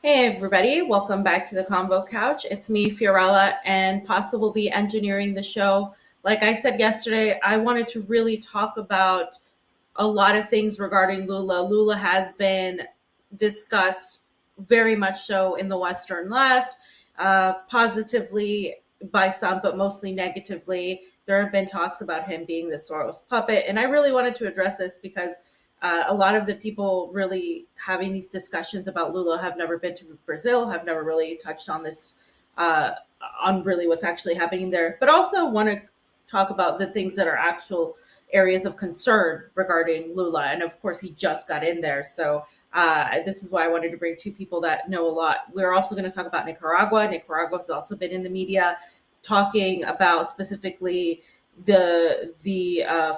Hey everybody, welcome back to the Convo Couch. It's me, Fiorella, and Pasta will be engineering the show. Like I said yesterday, I wanted to really talk about a lot of things regarding Lula. Lula has been discussed very much so in the Western left, positively by some, but mostly negatively. There have been talks about him being the Soros puppet, and I really wanted to address this because a lot of the people really having these discussions about Lula have never been to Brazil, have never really touched on this, uh, on really what's actually happening there, but also want to talk about the things that are actual areas of concern regarding Lula. And of course, he just got in there. So this is why I wanted to bring two people that know a lot. We're also going to talk about Nicaragua. Nicaragua has also been in the media talking about specifically the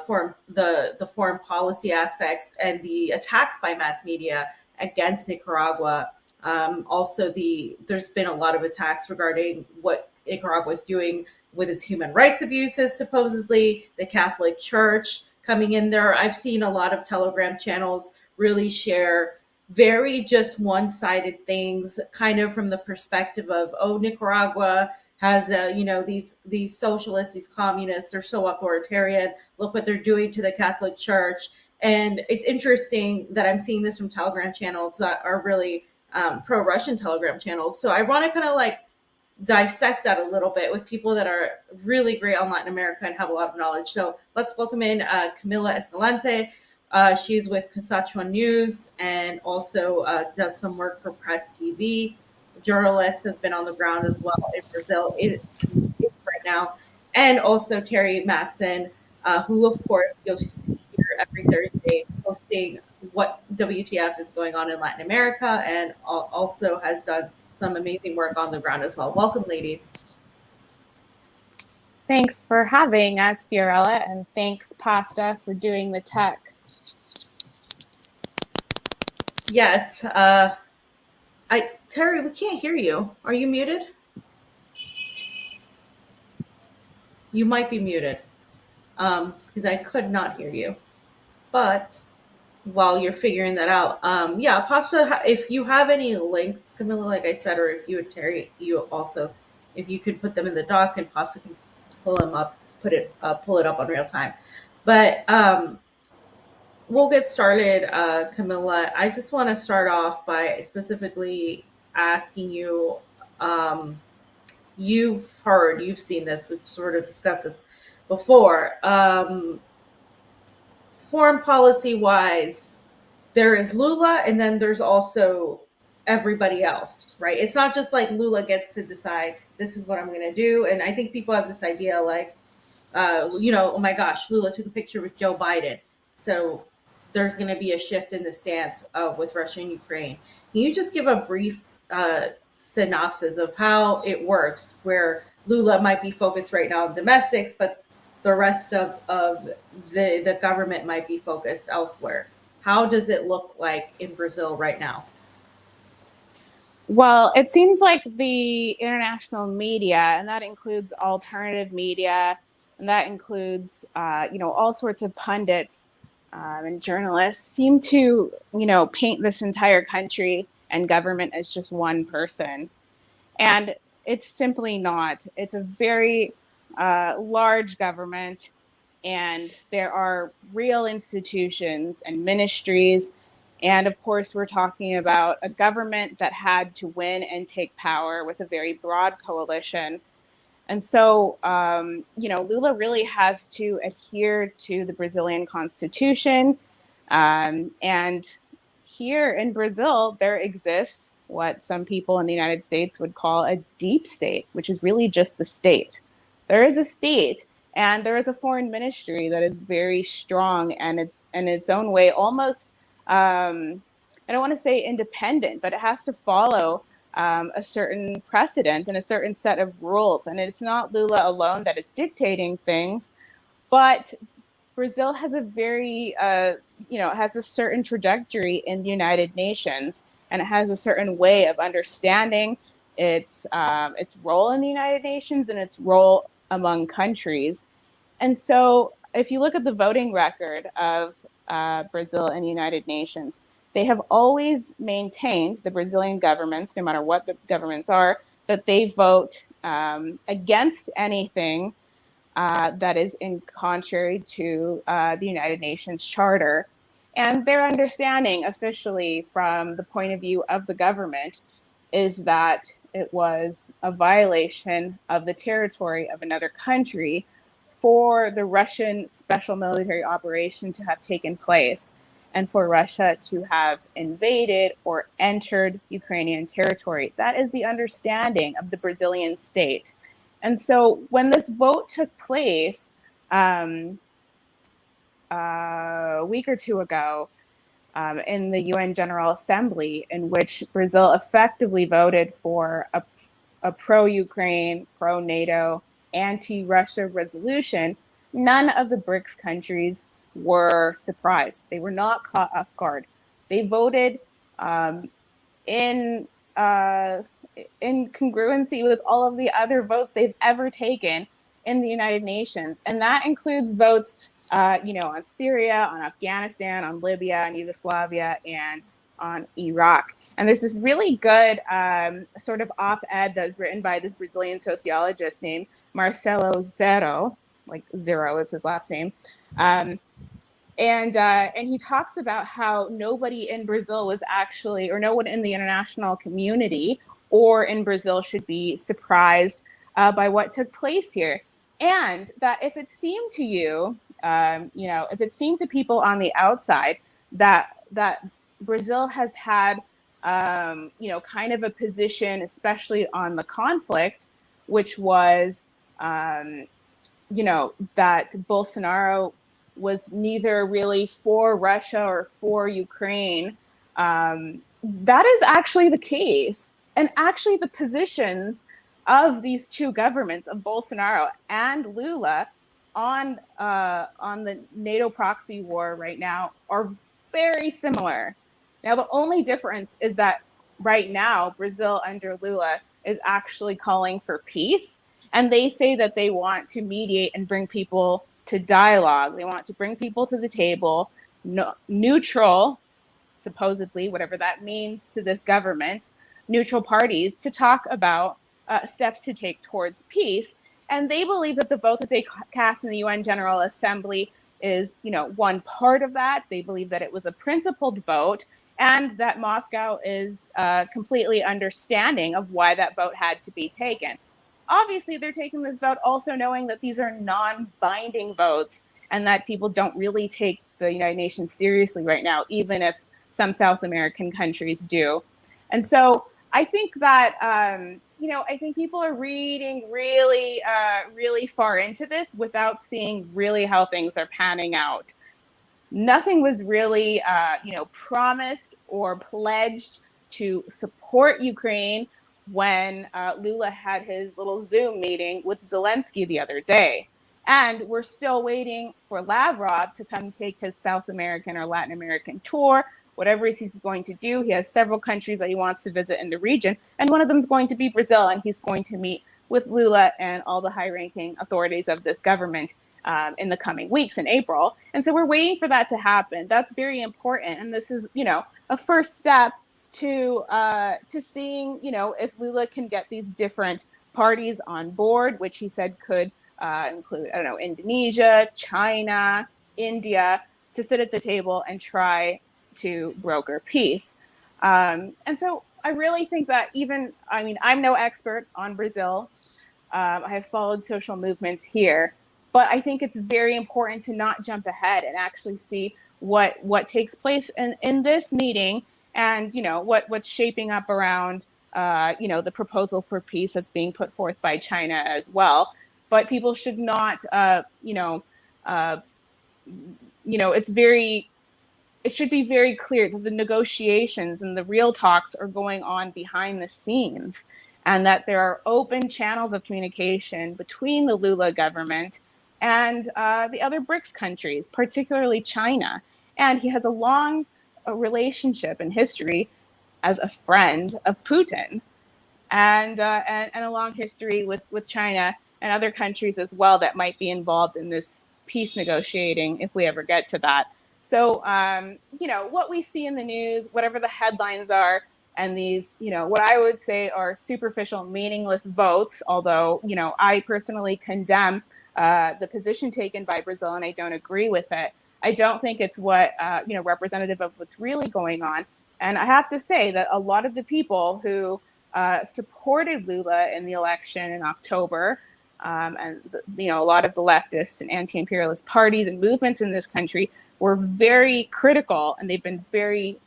foreign policy aspects and the attacks by mass media against Nicaragua. There's been a lot of attacks regarding what Nicaragua is doing with its human rights abuses, supposedly the Catholic Church coming in there. I've seen a lot of Telegram channels really share very just one-sided things, kind of from the perspective of, oh, Nicaragua has these socialists, these communists, they're so authoritarian. Look what they're doing to the Catholic Church. And it's interesting that I'm seeing this from Telegram channels that are really pro-Russian Telegram channels. So I want to kind of like dissect that a little bit with people that are really great on Latin America and have a lot of knowledge. So let's welcome in Camila Escalante. She's with Constitution News and also does some work for Press TV. Journalist, has been on the ground as well in Brazil right now. And also Teri Mattson, who of course you'll see here every Thursday posting what WTF is going on in Latin America, and also has done some amazing work on the ground as well. Welcome, ladies. Thanks for having us, Fiorella, and thanks, Pasta, for doing the tech. Yes. Teri, we can't hear you. Are you muted? You might be muted because I could not hear you. But while you're figuring that out, yeah, Pasta, if you have any links, Camilla, like I said, or if you would, Teri, you also, if you could put them in the doc and Pasta can pull them up, pull it up on real time. But we'll get started, Camilla. I just want to start off by specifically asking you, um, you've seen this, we've sort of discussed this before. Foreign policy wise, there is Lula, and then there's also everybody else, right? It's not just like Lula gets to decide this is what I'm going to do. And I think people have this idea like, oh my gosh, Lula took a picture with Joe Biden. So there's going to be a shift in the stance with Russia and Ukraine. Can you just give a brief synopsis of how it works, where Lula might be focused right now on domestics, but the rest of the government might be focused elsewhere? How does it look like in Brazil right now? Well, it seems like the international media, and that includes alternative media, and that includes, all sorts of pundits and journalists, seem to, paint this entire country and government as just one person. And it's simply not. It's a very large government, and there are real institutions and ministries. And of course, we're talking about a government that had to win and take power with a very broad coalition. And so, Lula really has to adhere to the Brazilian constitution. And here in Brazil, there exists what some people in the United States would call a deep state, which is really just the state. There is a state, and there is a foreign ministry that is very strong, and it's in its own way almost, I don't want to say independent, but it has to follow a certain precedent and a certain set of rules. And it's not Lula alone that is dictating things, but Brazil has a very, has a certain trajectory in the United Nations, and it has a certain way of understanding its role in the United Nations and its role among countries. And so if you look at the voting record of Brazil and the United Nations, they have always maintained, the Brazilian governments, no matter what the governments are, that they vote against anything that is in contrary to the United Nations Charter. And their understanding officially from the point of view of the government is that it was a violation of the territory of another country for the Russian special military operation to have taken place and for Russia to have invaded or entered Ukrainian territory. That is the understanding of the Brazilian state. And so when this vote took place a week or two ago in the UN General Assembly, in which Brazil effectively voted for a pro-Ukraine, pro-NATO, anti-Russia resolution, none of the BRICS countries were surprised. They were not caught off guard. They voted in congruency with all of the other votes they've ever taken in the United Nations. And that includes votes, on Syria, on Afghanistan, on Libya, on Yugoslavia, and on Iraq. And there's this really good sort of op-ed that's written by this Brazilian sociologist named Marcelo Zero, like Zero is his last name. And he talks about how nobody in Brazil was actually, or no one in the international community or in Brazil should be surprised by what took place here. And that if it seemed to you, if it seemed to people on the outside that Brazil has had, kind of a position, especially on the conflict, which was, that Bolsonaro was neither really for Russia or for Ukraine. That is actually the case. And actually the positions of these two governments, of Bolsonaro and Lula, on the NATO proxy war right now are very similar. Now, the only difference is that right now, Brazil under Lula is actually calling for peace. And they say that they want to mediate and bring people to dialogue. They want to bring people to the table, neutral, supposedly, whatever that means to this government, neutral parties to talk about steps to take towards peace. And they believe that the vote that they cast in the UN General Assembly is, one part of that. They believe that it was a principled vote and that Moscow is completely understanding of why that vote had to be taken. Obviously, they're taking this vote also knowing that these are non-binding votes and that people don't really take the United Nations seriously right now, even if some South American countries do. And so I think that, I think people are reading really, really far into this without seeing really how things are panning out. Nothing was really, promised or pledged to support Ukraine when Lula had his little Zoom meeting with Zelensky the other day. And we're still waiting for Lavrov to come take his South American or Latin American tour, whatever he's going to do. He has several countries that he wants to visit in the region, and one of them is going to be Brazil, and he's going to meet with Lula and all the high-ranking authorities of this government in the coming weeks in April. And so we're waiting for that to happen. That's very important, and this is, a first step to seeing, if Lula can get these different parties on board, which he said could include, Indonesia, China, India, to sit at the table and try to broker peace. And so I really think that I'm no expert on Brazil. I have followed social movements here, but I think it's very important to not jump ahead and actually see what takes place in this meeting and, what's shaping up around, the proposal for peace that's being put forth by China as well. But people should not, it should be very clear that the negotiations and the real talks are going on behind the scenes and that there are open channels of communication between the Lula government and the other BRICS countries, particularly China. And he has a long relationship and history as a friend of Putin and a long history with China and other countries as well that might be involved in this peace negotiating if we ever get to that. So, what we see in the news, whatever the headlines are, and these, what I would say are superficial, meaningless votes, although, I personally condemn the position taken by Brazil and I don't agree with it. I don't think it's representative of what's really going on. And I have to say that a lot of the people who supported Lula in the election in October, and a lot of the leftists and anti-imperialist parties and movements in this country were very critical, and they've been very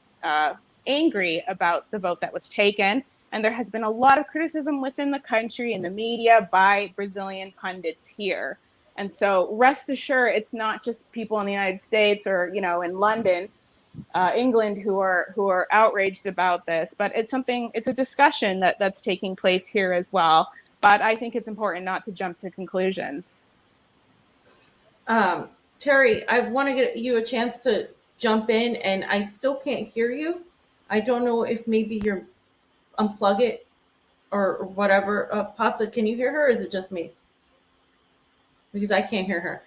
angry about the vote that was taken. And there has been a lot of criticism within the country and the media by Brazilian pundits here. And so rest assured, it's not just people in the United States or, in London, England, who are outraged about this, but it's a discussion that's taking place here as well. But I think it's important not to jump to conclusions. Teri, I want to get you a chance to jump in, and I still can't hear you. I don't know if maybe you're unplug it or whatever. Pasa, can you hear her? Or is it just me? Because I can't hear her.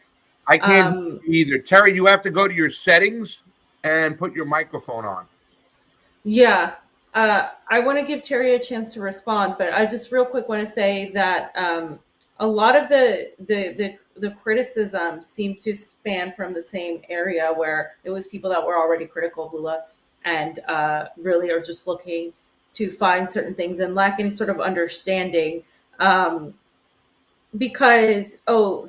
I can't either. Teri, you have to go to your settings and put your microphone on. Yeah. I want to give Teri a chance to respond, but I just real quick want to say that a lot of the criticism seemed to span from the same area, where it was people that were already critical of Lula and really are just looking to find certain things and lack any sort of understanding, because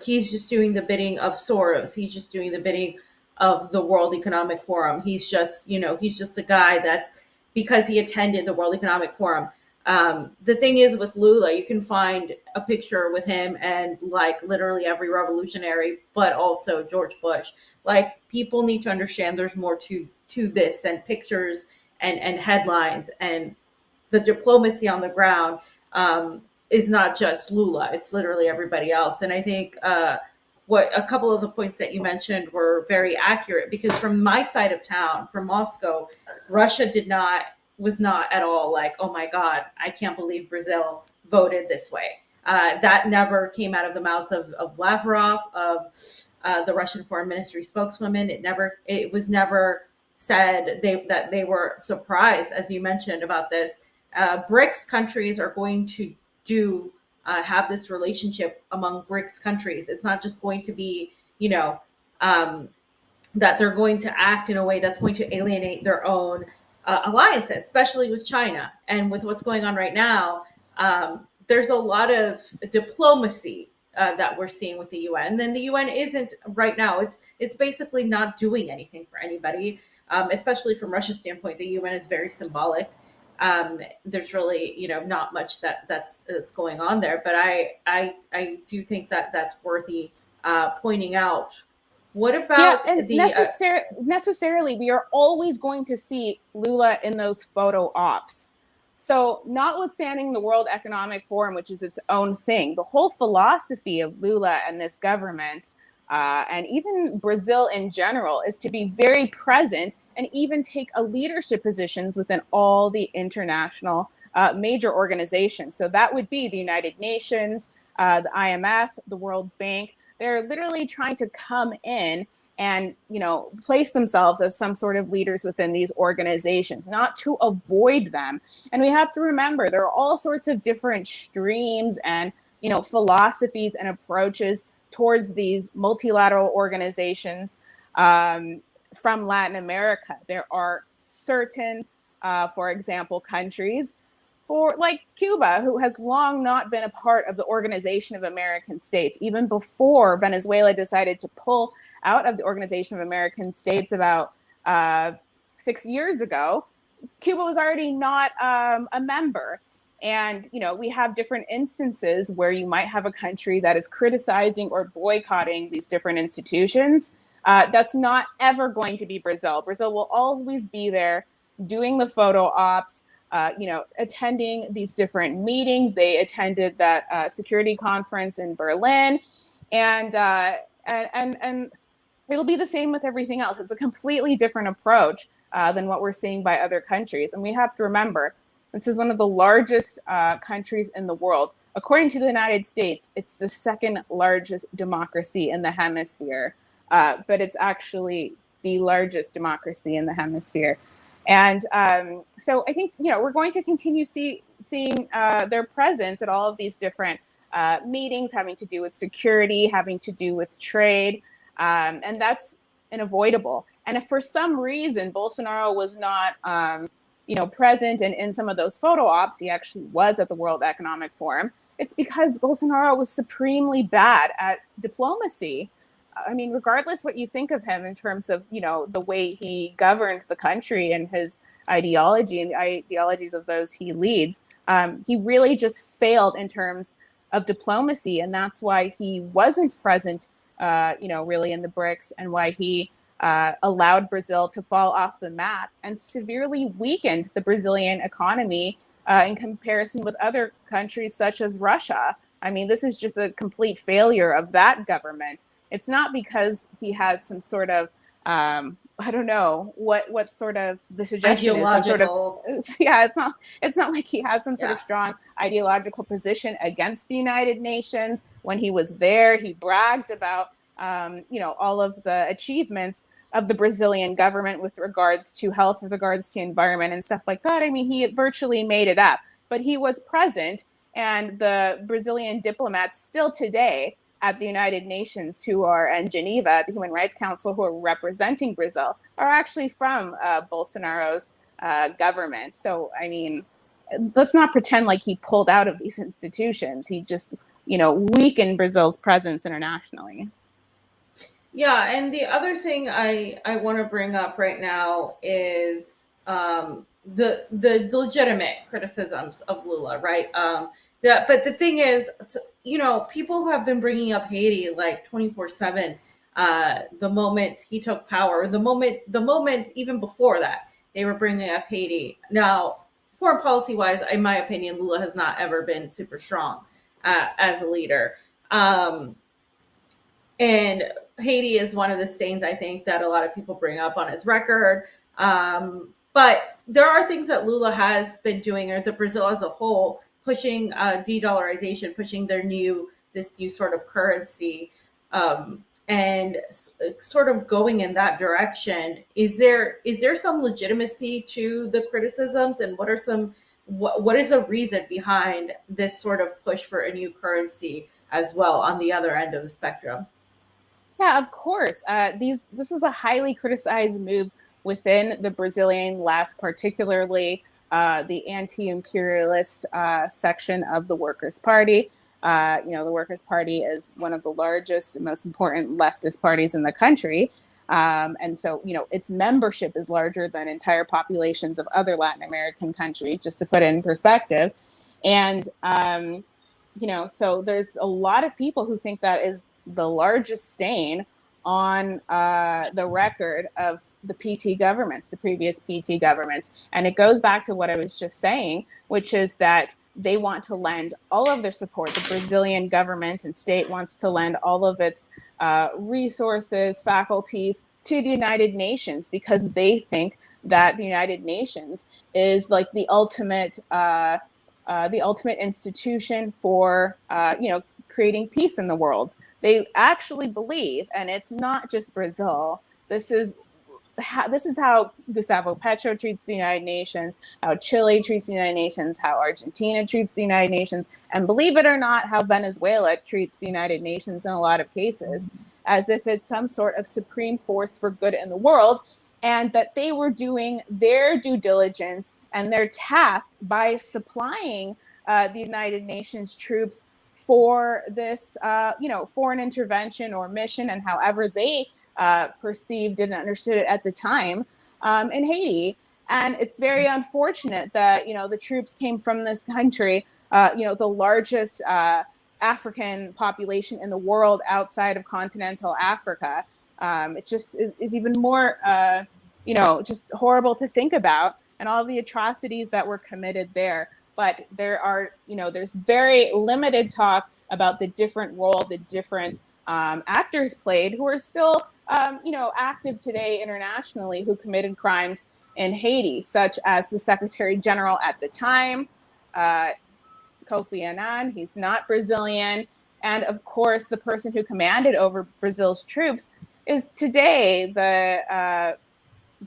he's just doing the bidding of Soros, he's just doing the bidding of the World Economic Forum, he's just a guy that's, because he attended the World Economic Forum. The thing is, with Lula, you can find a picture with him and like literally every revolutionary, but also George Bush. Like, people need to understand there's more to this than pictures and headlines, and the diplomacy on the ground is not just Lula. It's literally everybody else. And I think what a couple of the points that you mentioned were very accurate, because from my side of town, from Moscow, Russia was not at all like, oh my God, I can't believe Brazil voted this way. That never came out of the mouths of Lavrov, of the Russian Foreign Ministry spokeswoman. It was never said that they were surprised, as you mentioned, about this. BRICS countries are going to have this relationship among BRICS countries. It's not just going to be, that they're going to act in a way that's going to alienate their own alliances, especially with China. And with what's going on right now, there's a lot of diplomacy that we're seeing with the UN. And then the UN isn't right now. It's basically not doing anything for anybody, especially from Russia's standpoint. The UN is very symbolic. There's really, not much that's going on there. But I do think that that's worthy pointing out. What about necessarily, we are always going to see Lula in those photo ops. So notwithstanding the World Economic Forum, which is its own thing, the whole philosophy of Lula and this government, and even Brazil in general, is to be very present and even take a leadership positions within all the international major organizations. So that would be the United Nations, the IMF, the World Bank. They're literally trying to come in and, place themselves as some sort of leaders within these organizations, not to avoid them. And we have to remember there are all sorts of different streams and, philosophies and approaches towards these multilateral organizations from Latin America. There are certain, for example, countries like Cuba, who has long not been a part of the Organization of American States. Even before Venezuela decided to pull out of the Organization of American States about 6 years ago, Cuba was already not a member. And, we have different instances where you might have a country that is criticizing or boycotting these different institutions. That's not ever going to be Brazil. Brazil will always be there doing the photo ops, attending these different meetings. They attended that security conference in Berlin, and it'll be the same with everything else. It's a completely different approach than what we're seeing by other countries. And we have to remember, this is one of the largest countries in the world. According to the United States, it's the second largest democracy in the hemisphere, but it's actually the largest democracy in the hemisphere. And so I think, we're going to continue seeing their presence at all of these different meetings having to do with security, having to do with trade, and that's unavoidable. And if for some reason Bolsonaro was not, present in some of those photo ops, he actually was at the World Economic Forum, it's because Bolsonaro was supremely bad at diplomacy. I mean, regardless what you think of him in terms of, the way he governed the country and his ideology and the ideologies of those he leads, he really just failed in terms of diplomacy. And that's why he wasn't present, really in the BRICS, and why he allowed Brazil to fall off the map and severely weakened the Brazilian economy in comparison with other countries such as Russia. I mean, this is just a complete failure of that government. It's not because he has some sort of, I don't know what sort of the suggestion is. Some sort of, yeah, it's not like he has some sort of strong ideological position against the United Nations. When he was there, he bragged about, all of the achievements of the Brazilian government with regards to health, with regards to environment and stuff like that. I mean, he virtually made it up, but he was present, and the Brazilian diplomats still today at the United Nations who are in Geneva, the Human Rights Council, who are representing Brazil, are actually from Bolsonaro's government. So, I mean, let's not pretend like he pulled out of these institutions. He just, weakened Brazil's presence internationally. Yeah, and the other thing I want to bring up right now is the legitimate criticisms of Lula, right? But the thing is, people who have been bringing up Haiti like 24/7, the moment he took power, the moment even before that, they were bringing up Haiti. Now, foreign policy wise, in my opinion, Lula has not ever been super strong as a leader. And Haiti is one of the stains, I think, that a lot of people bring up on his record. But there are things that Lula has been doing, or the Brazil as a whole, pushing de-dollarization, pushing this new sort of currency, and sort of going in that direction. Is there some legitimacy to the criticisms, and what is a reason behind this sort of push for a new currency as well on the other end of the spectrum? Yeah, of course. This is a highly criticized move within the Brazilian left, particularly the anti-imperialist section of the Workers' Party. The Workers' Party is one of the largest, most important leftist parties in the country. And so, its membership is larger than entire populations of other Latin American countries, just to put it in perspective. And, so there's a lot of people who think that is the largest stain on the record of the PT governments, the previous PT governments. And it goes back to what I was just saying, which is that they want to lend all of their support. The Brazilian government and state wants to lend all of its resources, faculties to the United Nations, because they think that the United Nations is like the ultimate institution for, creating peace in the world. They actually believe, and it's not just Brazil, this is how Gustavo Petro treats the United Nations, how Chile treats the United Nations, how Argentina treats the United Nations, and believe it or not, how Venezuela treats the United Nations in a lot of cases, as if it's some sort of supreme force for good in the world, and that they were doing their due diligence and their task by supplying the United Nations troops for this, foreign intervention or mission, and however they perceived and understood it at the time in Haiti. And it's very unfortunate that, the troops came from this country, the largest African population in the world outside of continental Africa. It just is even more, just horrible to think about, and all the atrocities that were committed there. But there are, there's very limited talk about the different role the different actors played who are still, active today internationally, who committed crimes in Haiti, such as the Secretary General at the time, Kofi Annan. He's not Brazilian. And of course, the person who commanded over Brazil's troops is today the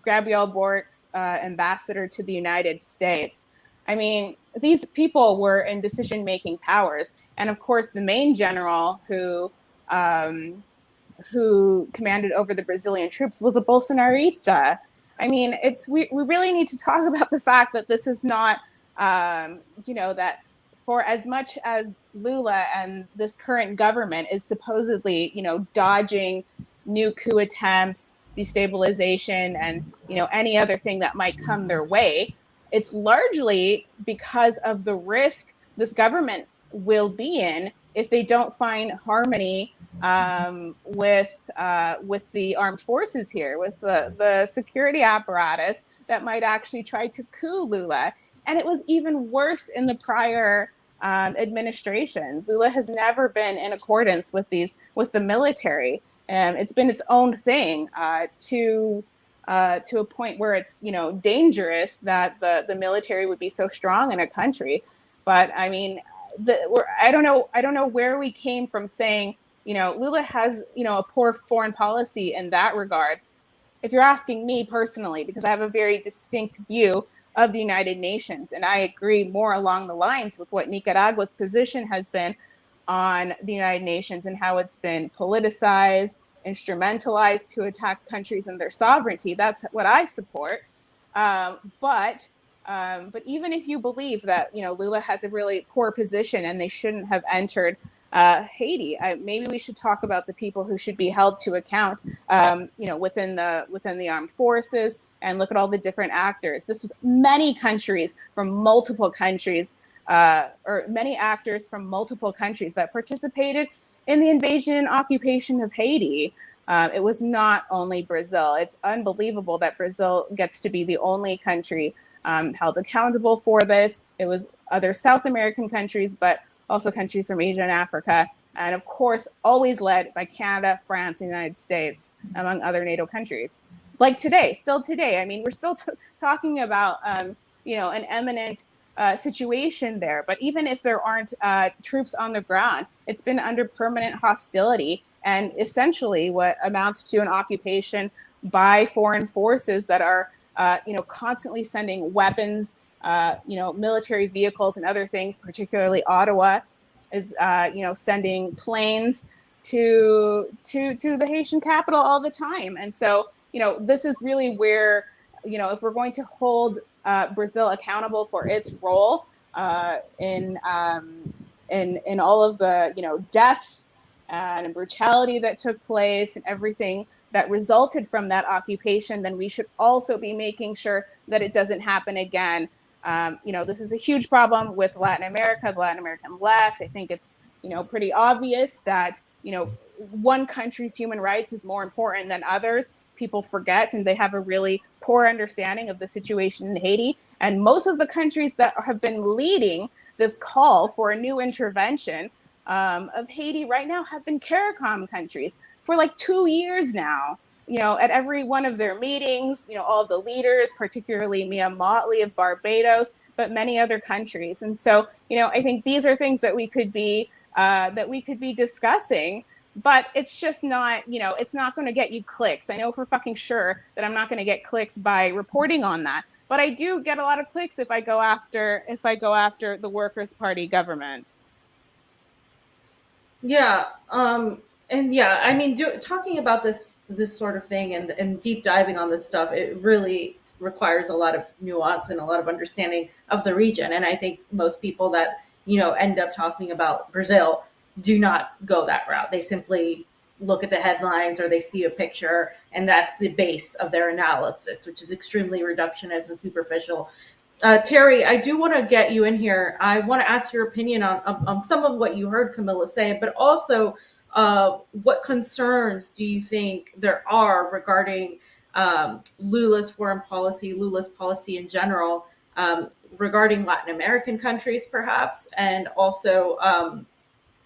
Gabriel Bort's ambassador to the United States. I mean, these people were in decision-making powers, and of course, the main general who commanded over the Brazilian troops was a Bolsonarista. I mean, we really need to talk about the fact that this is not, that for as much as Lula and this current government is supposedly, dodging new coup attempts, destabilization, and, any other thing that might come their way, it's largely because of the risk this government will be in if they don't find harmony with the armed forces here, with the security apparatus that might actually try to coup Lula. And it was even worse in the prior administrations. Lula has never been in accordance with the military. It's been its own thing to a point where it's dangerous that the military would be so strong in a country. But I mean, I don't know where we came from saying Lula has a poor foreign policy in that regard. If you're asking me personally, because I have a very distinct view of the United Nations, and I agree more along the lines with what Nicaragua's position has been on the United Nations and how it's been politicized, instrumentalized to attack countries and their sovereignty. That's what I support. But even if you believe that Lula has a really poor position and they shouldn't have entered Haiti, maybe we should talk about the people who should be held to account, within the armed forces, and look at all the different actors. This was many countries from multiple countries, or many actors from multiple countries that participated in the invasion and occupation of Haiti. It was not only Brazil. It's unbelievable that Brazil gets to be the only country held accountable for this. It was other South American countries, but also countries from Asia and Africa. And of course, always led by Canada, France, and the United States, among other NATO countries. Like still today, I mean, we're still talking about, an eminent situation there. But even if there aren't troops on the ground, it's been under permanent hostility and essentially what amounts to an occupation by foreign forces that are, constantly sending weapons, military vehicles and other things. Particularly Ottawa is, sending planes to the Haitian capital all the time. And so, this is really where, if we're going to hold Brazil accountable for its role in all of the, deaths and brutality that took place and everything that resulted from that occupation, then we should also be making sure that it doesn't happen again. This is a huge problem with Latin America, the Latin American left. I think it's, pretty obvious that, one country's human rights is more important than others. People forget, and they have a really poor understanding of the situation in Haiti. And most of the countries that have been leading this call for a new intervention of Haiti right now have been CARICOM countries for like 2 years now. At every one of their meetings, all the leaders, particularly Mia Mottley of Barbados, but many other countries. And so, I think these are things that we could be discussing. But it's just not, it's not going to get you clicks. I know for fucking sure that I'm not going to get clicks by reporting on that. But I do get a lot of clicks if I go after the Workers' Party government. Yeah. And yeah, I mean, talking about this sort of thing and deep diving on this stuff, it really requires a lot of nuance and a lot of understanding of the region. And I think most people that, end up talking about Brazil do not go that route. They simply look at the headlines or they see a picture, and that's the base of their analysis, which is extremely reductionist and superficial. Teri, I do want to get you in here. I want to ask your opinion on some of what you heard Camila say, but also what concerns do you think there are regarding Lula's foreign policy, Lula's policy in general, regarding Latin American countries, perhaps, and also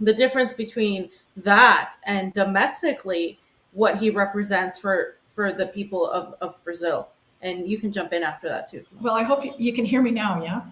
the difference between that and domestically what he represents for the people of Brazil. And you can jump in after that too. Well, I hope you can hear me now, yeah?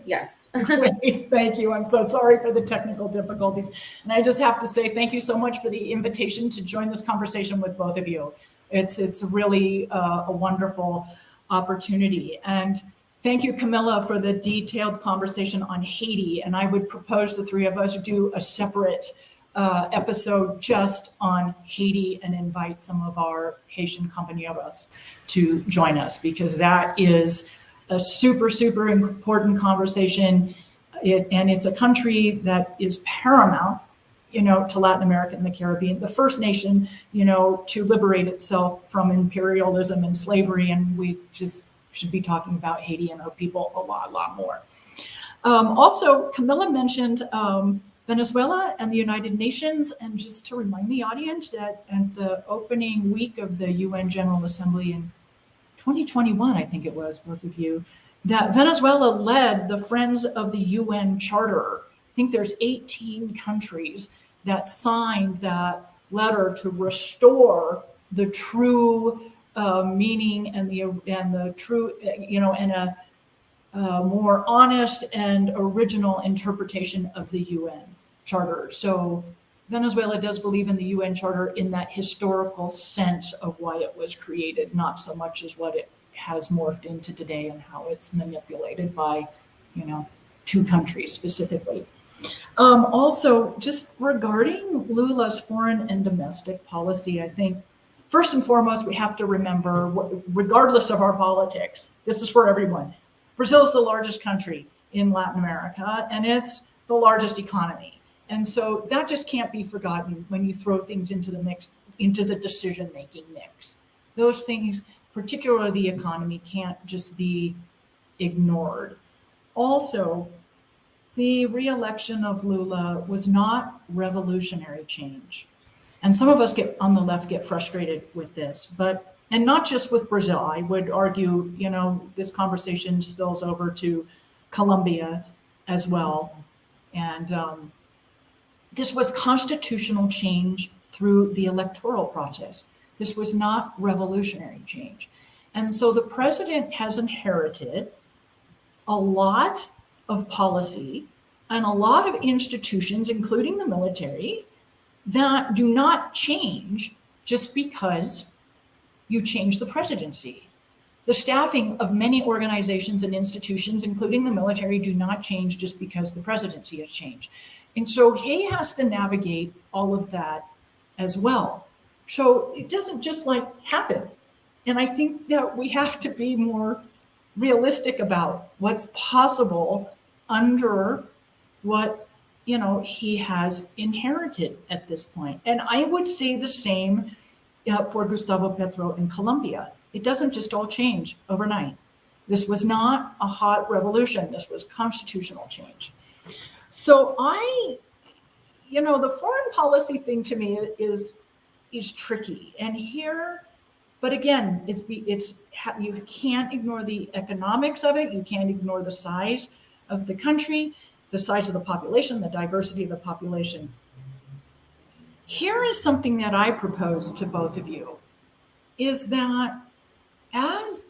Yes. Great, thank you. I'm so sorry for the technical difficulties. And I just have to say thank you so much for the invitation to join this conversation with both of you. It's really a wonderful opportunity. And thank you, Camila, for the detailed conversation on Haiti. And I would propose the three of us do a separate episode just on Haiti and invite some of our Haitian compañeros to join us, because that is a super, super important conversation. And it's a country that is paramount, to Latin America and the Caribbean, the first nation, to liberate itself from imperialism and slavery. And we just should be talking about Haiti and her people a lot more. Also, Camila mentioned Venezuela and the United Nations. And just to remind the audience that at the opening week of the UN General Assembly in 2021, I think it was, both of you, that Venezuela led the Friends of the UN Charter. I think there's 18 countries that signed that letter to restore the true meaning and the true, and a more honest and original interpretation of the UN Charter. So Venezuela does believe in the UN Charter in that historical sense of why it was created, not so much as what it has morphed into today and how it's manipulated by, two countries specifically. Also, just regarding Lula's foreign and domestic policy, I think first and foremost, we have to remember, regardless of our politics, this is for everyone. Brazil is the largest country in Latin America, and it's the largest economy. And so that just can't be forgotten when you throw things into the mix, into the decision-making mix. Those things, particularly the economy, can't just be ignored. Also, the re-election of Lula was not revolutionary change. And some of us on the left get frustrated with this, and not just with Brazil. I would argue, this conversation spills over to Colombia as well. And this was constitutional change through the electoral process. This was not revolutionary change. And so the president has inherited a lot of policy and a lot of institutions, including the military, that do not change just because you change the presidency. The staffing of many organizations and institutions, including the military, do not change just because the presidency has changed. And so he has to navigate all of that as well. So it doesn't just happen. And I think that we have to be more realistic about what's possible under what he has inherited at this point. And I would say the same for Gustavo Petro in Colombia. It doesn't just all change overnight. This was not a hot revolution. This was constitutional change. So the foreign policy thing to me is tricky. And here, but again, you can't ignore the economics of it. You can't ignore the size of the country, the size of the population, the diversity of the population. Here is something that I propose to both of you, is that as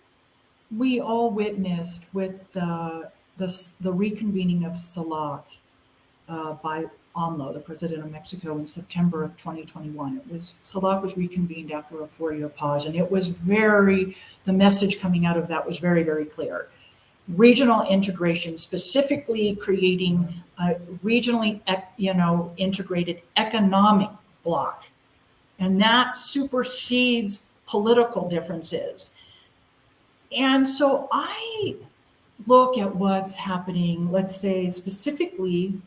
we all witnessed with the reconvening of CELAC by AMLO, the president of Mexico, in September of 2021. CELAC was reconvened after a 4-year pause, and it was the message coming out of that was very, very clear. Regional integration, specifically creating a regionally, integrated economic bloc, and that supersedes political differences. And so I look at what's happening, let's say specifically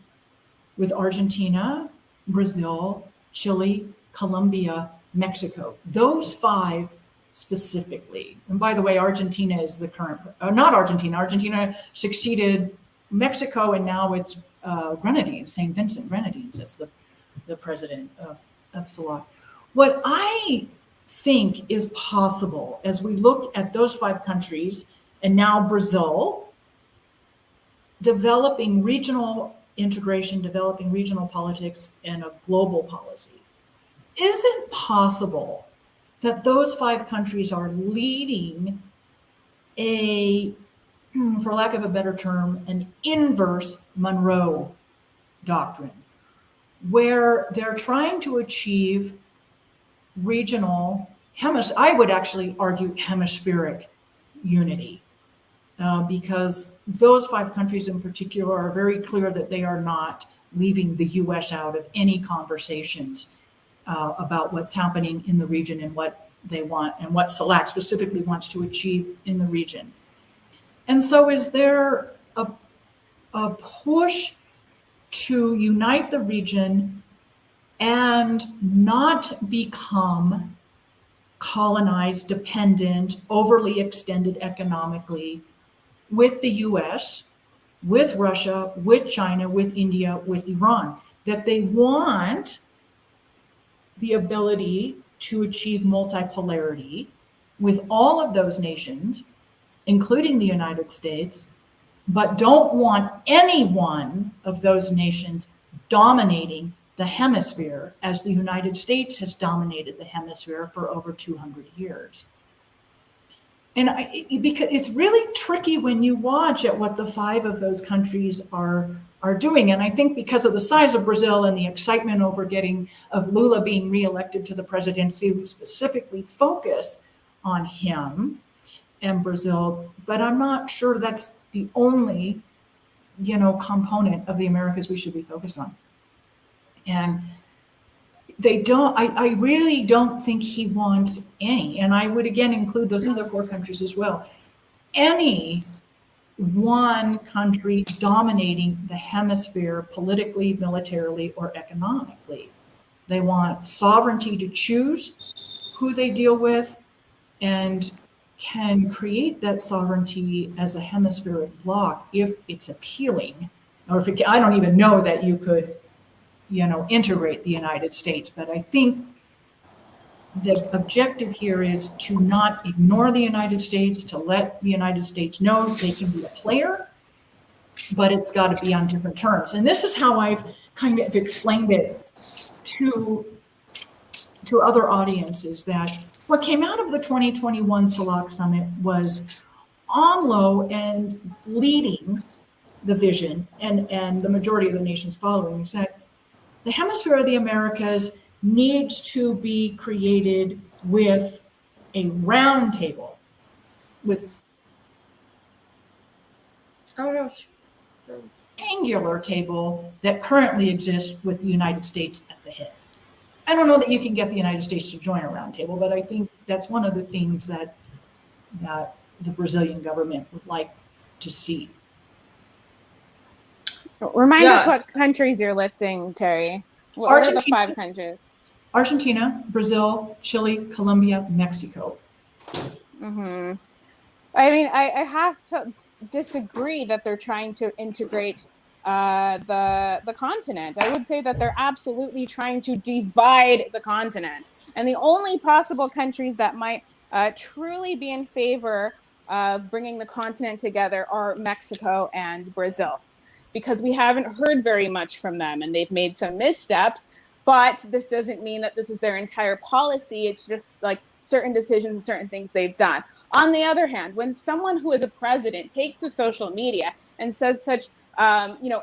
with Argentina, Brazil, Chile, Colombia, Mexico, those 5 specifically. And by the way, Argentina is the current, not Argentina. Argentina succeeded Mexico, and now it's Grenadines, St. Vincent Grenadines. That's the president of CELAC. What I think is possible as we look at those 5 countries, and now Brazil, developing regional integration, developing regional politics and a global policy, is it possible that those 5 countries are leading a for lack of a better term, an inverse Monroe doctrine, where they're trying to achieve regional, I would actually argue hemispheric unity, because those 5 countries in particular are very clear that they are not leaving the US out of any conversations about what's happening in the region and what they want and what CELAC specifically wants to achieve in the region. And so is there a push to unite the region and not become colonized, dependent, overly extended economically with the US, with Russia, with China, with India, with Iran? That they want the ability to achieve multipolarity with all of those nations, including the United States, but don't want any one of those nations dominating the hemisphere as the United States has dominated the hemisphere for over 200 years. And because it's really tricky when you watch at what the 5 of those countries are doing. And I think because of the size of Brazil and the excitement over of Lula being reelected to the presidency, we specifically focus on him and Brazil, but I'm not sure that's the only, component of the Americas we should be focused on. And I really don't think he wants any, and I would again include those other 4 countries as well, any one country dominating the hemisphere politically, militarily, or economically. They want sovereignty to choose who they deal with and can create that sovereignty as a hemispheric bloc if it's appealing, or I don't even know that you could, integrate the United States. But I think the objective here is to not ignore the United States, to let the United States know they can be a player, but it's got to be on different terms. And this is how I've kind of explained it to other audiences, that what came out of the 2021 CELAC Summit was AMLO and leading the vision, and the majority of the nations following, is that the hemisphere of the Americas needs to be created with a round table, with angular table that currently exists with the United States at the head. I don't know that you can get the United States to join a round table, but I think that's one of the things that the Brazilian government would like to see. Remind us what countries you're listing, Teri. What are the 5 countries? Argentina, Brazil, Chile, Colombia, Mexico. Mm-hmm. I mean, I have to disagree that they're trying to integrate the continent. I would say that they're absolutely trying to divide the continent. And the only possible countries that might truly be in favor of bringing the continent together are Mexico and Brazil, because we haven't heard very much from them, and they've made some missteps, but this doesn't mean that this is their entire policy. It's just like certain decisions, certain things they've done. On the other hand, when someone who is a president takes to social media and says such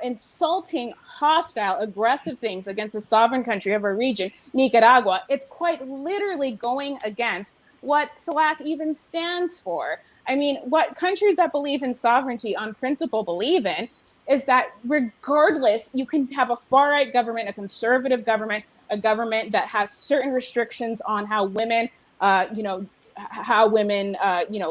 insulting, hostile, aggressive things against a sovereign country of a region, Nicaragua, it's quite literally going against what CELAC even stands for. I mean, what countries that believe in sovereignty on principle believe in is that regardless, you can have a far-right government, a conservative government, a government that has certain restrictions on how women,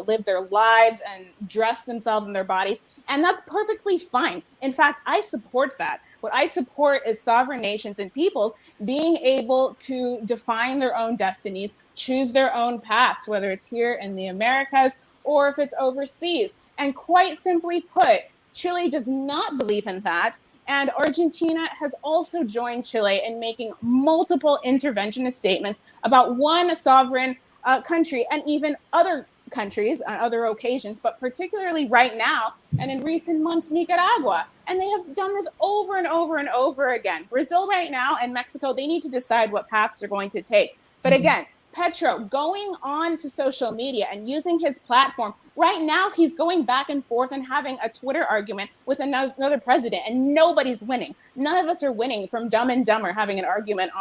live their lives and dress themselves and their bodies. And that's perfectly fine. In fact, I support that. What I support is sovereign nations and peoples being able to define their own destinies, choose their own paths, whether it's here in the Americas or if it's overseas. And quite simply put, Chile does not believe in that. And Argentina has also joined Chile in making multiple interventionist statements about one sovereign country, and even other countries on other occasions, but particularly right now and in recent months, Nicaragua. And they have done this over and over and over again. Brazil right now and Mexico, they need to decide what paths they're going to take. But again, Petro going on to social media and using his platform. Right now, he's going back and forth and having a Twitter argument with another president, and nobody's winning. None of us are winning from Dumb and Dumber having an argument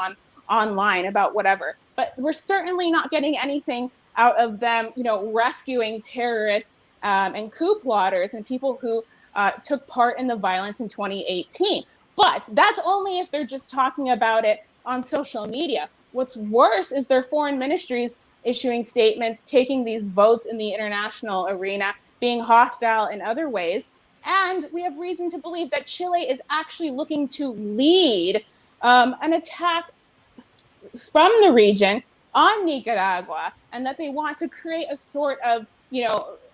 online about whatever. But we're certainly not getting anything out of them, rescuing terrorists and coup plotters and people who took part in the violence in 2018. But that's only if they're just talking about it on social media. What's worse is their foreign ministries issuing statements, taking these votes in the international arena, being hostile in other ways. And we have reason to believe that Chile is actually looking to lead an attack from the region on Nicaragua, and that they want to create a sort of,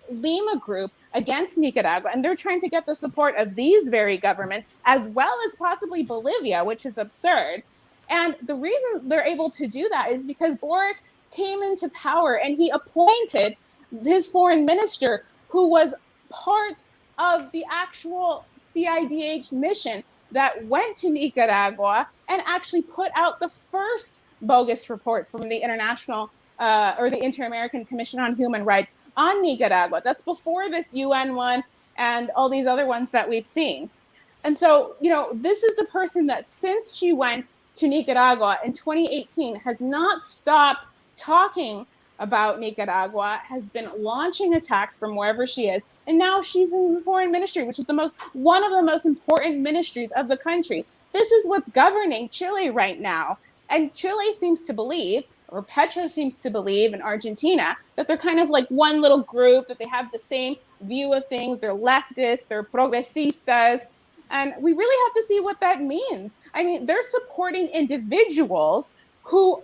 Lima group against Nicaragua. And they're trying to get the support of these very governments, as well as possibly Bolivia, which is absurd. And the reason they're able to do that is because Boric came into power and he appointed his foreign minister, who was part of the actual CIDH mission that went to Nicaragua and actually put out the first bogus report from the International or the Inter-American Commission on Human Rights on Nicaragua. That's before this UN one and all these other ones that we've seen. And so, this is the person that, since she went to Nicaragua in 2018, has not stopped talking about Nicaragua, has been launching attacks from wherever she is, and now she's in the foreign ministry, which is one of the most important ministries of the country. This is what's governing Chile right now. And Chile seems to believe, or Petro seems to believe in Argentina, that they're kind of like one little group, that they have the same view of things. They're leftists, they're progresistas. And we really have to see what that means. I mean, they're supporting individuals who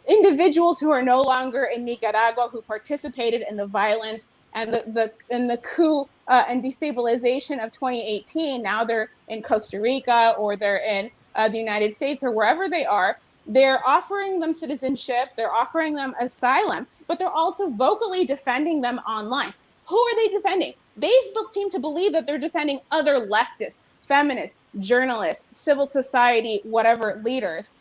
are no longer in Nicaragua, who participated in the violence and the coup and destabilization of 2018. Now they're in Costa Rica, or they're in the United States, or wherever they are. They're offering them citizenship, they're offering them asylum, but they're also vocally defending them online. Who are they defending? They seem to believe that they're defending other leftists, feminists, journalists, civil society, whatever leaders.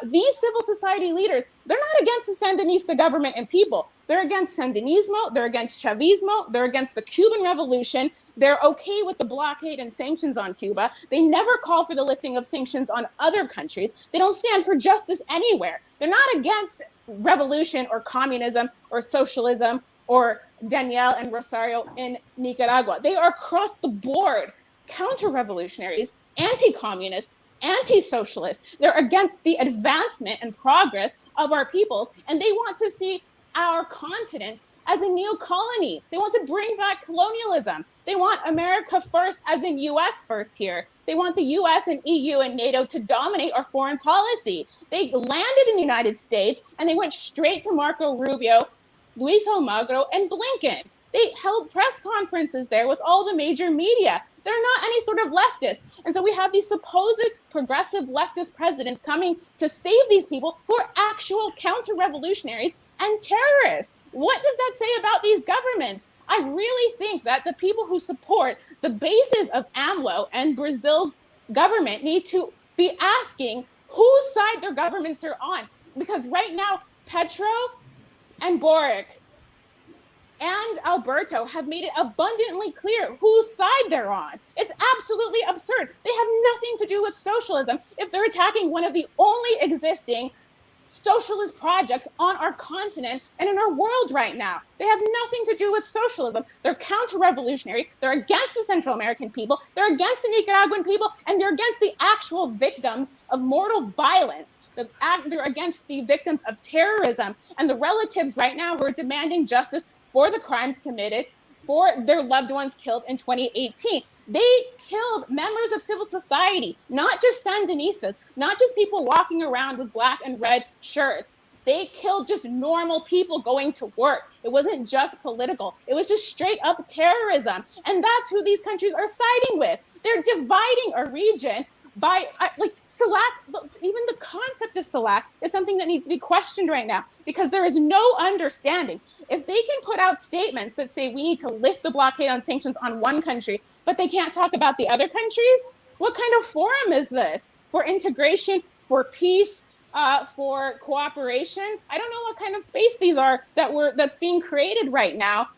These civil society leaders, they're not against the Sandinista government and people. They're against Sandinismo, they're against Chavismo, they're against the Cuban Revolution. They're okay with the blockade and sanctions on Cuba. They never call for the lifting of sanctions on other countries. They don't stand for justice anywhere. They're not against revolution or communism or socialism or Daniel and Rosario in Nicaragua. They are across the board counter-revolutionaries, anti-communists, anti-socialists. They're against the advancement and progress of our peoples, and they want to see our continent as a new colony. They want to bring back colonialism. They want America first, as in US first here. They want the US and EU and NATO to dominate our foreign policy. They landed in the United States and they went straight to Marco Rubio, Luis Almagro, and Blinken. They held press conferences there with all the major media. They're not any sort of leftist. And so we have these supposed progressive leftist presidents coming to save these people who are actual counter-revolutionaries and terrorists. What does that say about these governments? I really think that the people who support the bases of AMLO and Brazil's government need to be asking whose side their governments are on. Because right now, Petro and Boric and Alberto have made it abundantly clear whose side they're on. It's absolutely absurd. They have nothing to do with socialism if they're attacking one of the only existing socialist projects on our continent and in our world right now. They have nothing to do with socialism. They're counter-revolutionary. They're against the Central American people. They're against the Nicaraguan people, and they're against the actual victims of mortal violence. They're against the victims of terrorism and the relatives right now who are demanding justice for the crimes committed, for their loved ones killed in 2018. They killed members of civil society, not just Sandinistas, not just people walking around with black and red shirts. They killed just normal people going to work. It wasn't just political. It was just straight up terrorism. And that's who these countries are siding with. They're dividing a region by SELAC. Even the concept of SELAC is something that needs to be questioned right now, because there is no understanding. If they can put out statements that say we need to lift the blockade on sanctions on one country, but they can't talk about the other countries, what kind of forum is this for integration, for peace, for cooperation. I don't know what kind of space these are that's being created right now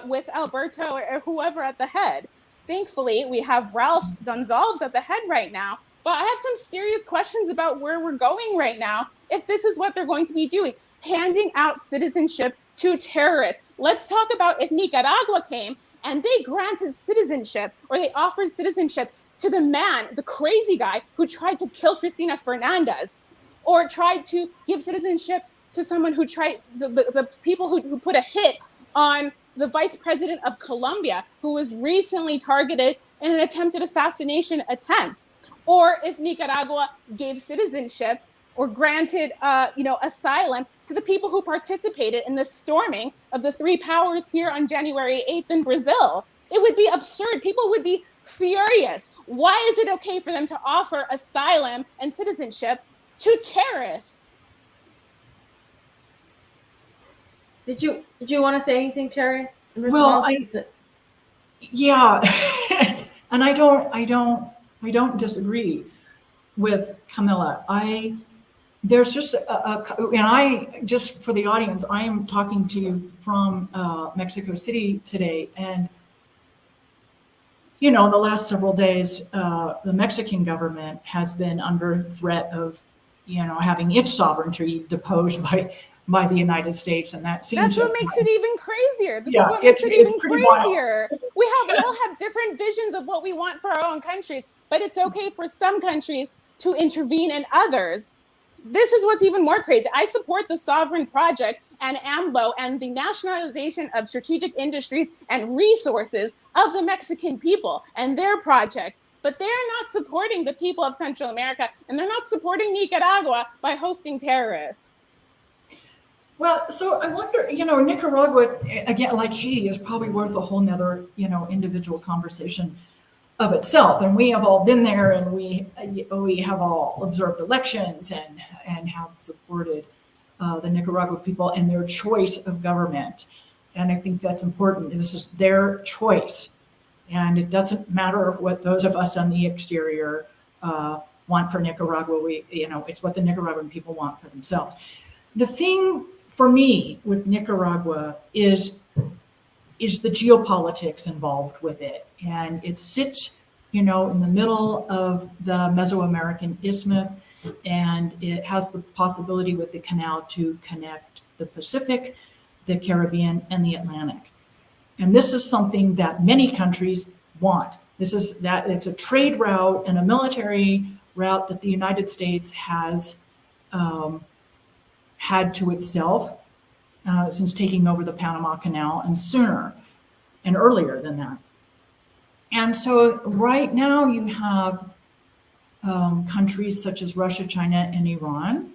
with Alberto or whoever at the head. Thankfully, we have Ralph Gonzalez at the head right now, but I have some serious questions about where we're going right now if this is what they're going to be doing, handing out citizenship to terrorists. Let's talk about if Nicaragua came and they granted citizenship or they offered citizenship to the man, the crazy guy who tried to kill Cristina Fernandez, or tried to give citizenship to someone who tried, the people who put a hit on the vice president of Colombia, who was recently targeted in an attempted assassination attempt. Or if Nicaragua gave citizenship or granted asylum to the people who participated in the storming of the three powers here on January 8th in Brazil. It would be absurd. People would be furious. Why is it okay for them to offer asylum and citizenship to terrorists? Did you want to say anything, Teri? Well, yeah, and I don't disagree with Camila. There's just just for the audience, I am talking to you from Mexico City today, and the last several days, the Mexican government has been under threat of, having its sovereignty deposed by the United States, and that's what makes it even crazier. This is what makes it even crazier. Wild. We all have different visions of what we want for our own countries, but it's okay for some countries to intervene in others. This is what's even more crazy. I support the Sovereign Project and AMLO and the nationalization of strategic industries and resources of the Mexican people and their project. But they're not supporting the people of Central America, and they're not supporting Nicaragua by hosting terrorists. Well, so I wonder, Nicaragua, again, like Haiti, is probably worth a whole nother, individual conversation of itself. And we have all been there, and we have all observed elections and have supported the Nicaragua people and their choice of government. And I think that's important. This is their choice. And it doesn't matter what those of us on the exterior want for Nicaragua. It's what the Nicaraguan people want for themselves. The thing for me with Nicaragua is the geopolitics involved with it. And it sits, in the middle of the Mesoamerican Isthmus, and it has the possibility with the canal to connect the Pacific, the Caribbean, and the Atlantic. And this is something that many countries want. It's a trade route and a military route that the United States has had to itself since taking over the Panama Canal, and sooner and earlier than that. And so right now you have countries such as Russia, China, and Iran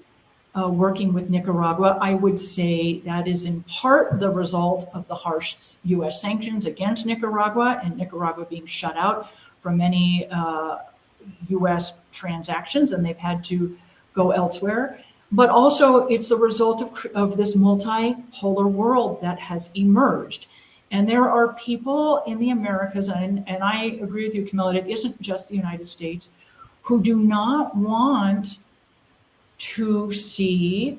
working with Nicaragua. I would say that is in part the result of the harsh U.S. sanctions against Nicaragua, and Nicaragua being shut out from many U.S. transactions, and they've had to go elsewhere. But also it's a result of this multipolar world that has emerged. And there are people in the Americas, and I agree with you, Camila, it isn't just the United States, who do not want to see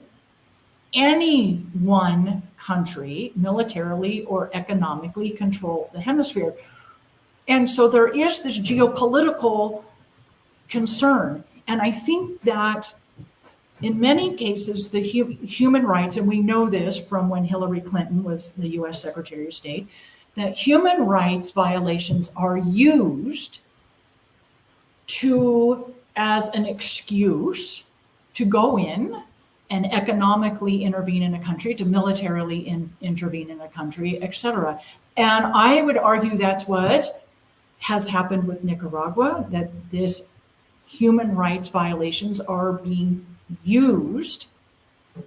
any one country militarily or economically control the hemisphere. And so there is this geopolitical concern. And I think that in many cases, the human rights, and we know this from when Hillary Clinton was the US Secretary of State, that human rights violations are used as an excuse to go in and economically intervene in a country, to militarily intervene in a country, et cetera. And I would argue that's what has happened with Nicaragua, that this human rights violations are being used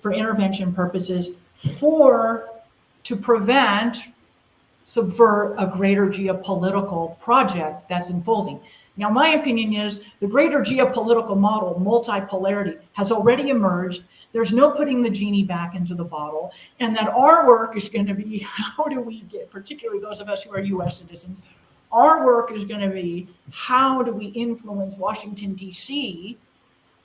for intervention purposes to prevent, subvert a greater geopolitical project that's unfolding. Now, my opinion is the greater geopolitical model, multipolarity, has already emerged. There's no putting the genie back into the bottle, and that our work is going to be, how do we get, particularly those of us who are US citizens, our work is going to be, how do we influence Washington, D.C.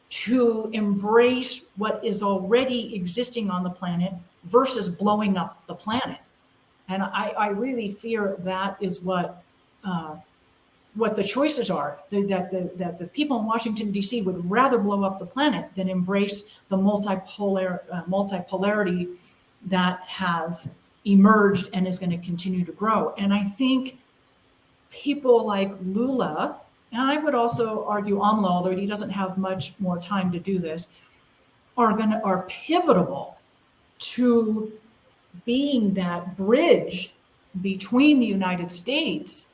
to embrace what is already existing on the planet versus blowing up the planet. And I really fear that is what the choices are, that the people in Washington, D.C. would rather blow up the planet than embrace the multipolarity that has emerged and is going to continue to grow. And I think people like Lula, and I would also argue AMLO, although he doesn't have much more time to do this, are pivotal to being that bridge between the United States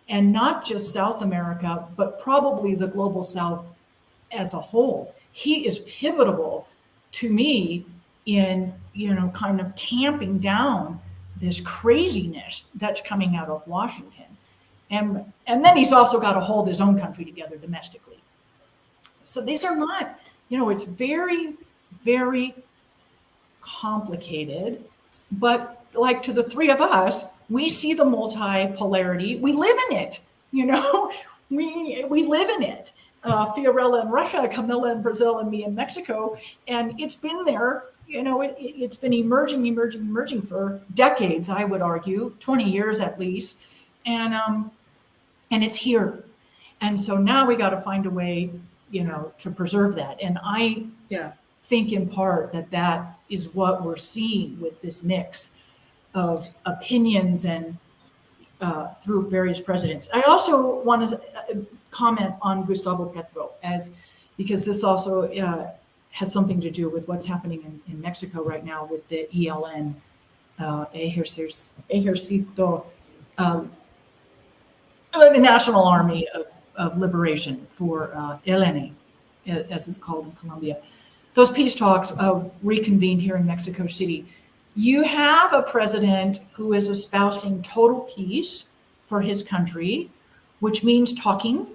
and not just South America, but probably the global South as a whole. He is pivotal to me in, kind of tamping down this craziness that's coming out of Washington. And then he's also got to hold his own country together domestically. So these are not, it's very, very complicated. But like to the three of us, we see the multipolarity. We live in it, we live in it. Fiorella in Russia, Camila in Brazil, and me in Mexico. And it's been there, it's been emerging for decades, I would argue, 20 years at least. And it's here. And so now we got to find a way, to preserve that. And I think in part that is what we're seeing with this mix of opinions and through various presidents. I also want to comment on Gustavo Petro, because this also has something to do with what's happening in Mexico right now with the ELN, Ejército, the National Army of Liberation, for ELN, as it's called in Colombia. Those peace talks reconvened here in Mexico City. You have a president who is espousing total peace for his country, which means talking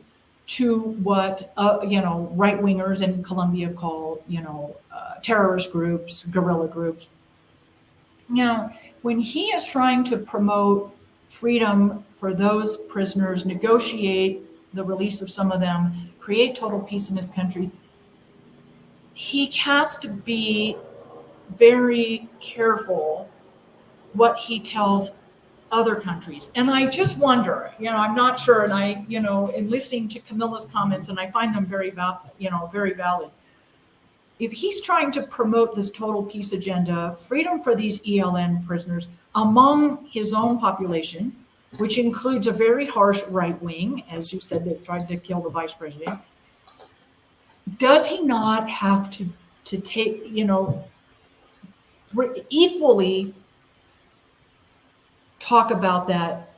to what right-wingers in Colombia call terrorist groups, guerrilla groups. Now, when he is trying to promote freedom for those prisoners, negotiate the release of some of them, create total peace in his country, he has to be very careful what he tells other countries. And I just wonder, I'm not sure, and I, in listening to Camila's comments, and I find them very valid. If he's trying to promote this total peace agenda, freedom for these ELN prisoners among his own population, which includes a very harsh right wing, as you said, they've tried to kill the vice president, does he not have to take, equally talk about that,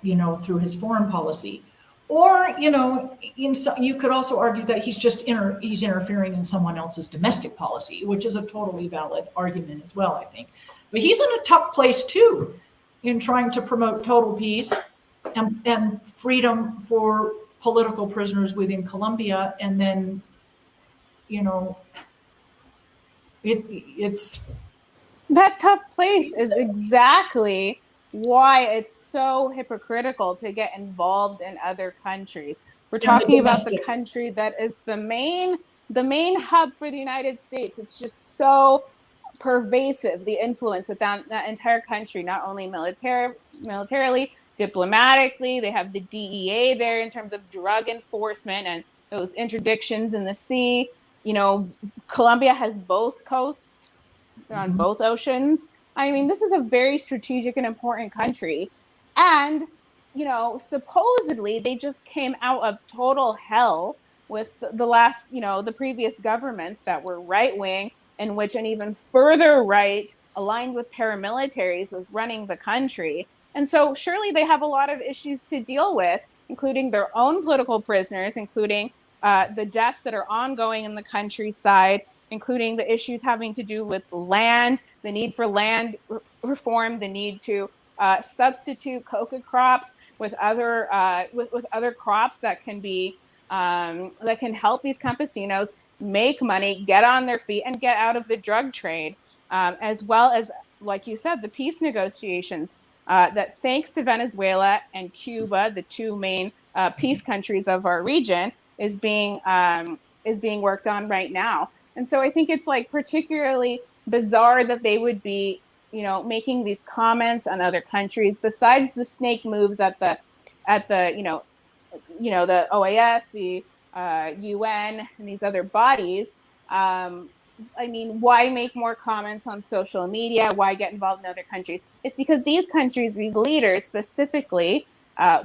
through his foreign policy? Or, you could also argue that he's just he's interfering in someone else's domestic policy, which is a totally valid argument as well, I think. But he's in a tough place too, in trying to promote total peace and freedom for political prisoners within Colombia. And then, it's that tough place is exactly why it's so hypocritical to get involved in other countries. We're talking about the country that is the main hub for the United States. It's just so pervasive, the influence with that entire country, not only militarily, diplomatically. They have the DEA there in terms of drug enforcement and those interdictions in the sea. Colombia has both coasts. They're on both oceans. I mean, this is a very strategic and important country. And, supposedly they just came out of total hell with the last, the previous governments that were right-wing, in which an even further right aligned with paramilitaries was running the country. And so surely they have a lot of issues to deal with, including their own political prisoners, including the deaths that are ongoing in the countryside, including the issues having to do with land, the need for land reform, the need to substitute coca crops with other crops that can be that can help these campesinos make money, get on their feet, and get out of the drug trade, as well as, like you said, the peace negotiations that, thanks to Venezuela and Cuba, the two main peace countries of our region, is being is being worked on right now. And so I think it's like particularly bizarre that they would be, making these comments on other countries besides the snake moves at the the OAS, the UN, and these other bodies. I mean, why make more comments on social media? Why get involved in other countries? It's because these countries, these leaders, specifically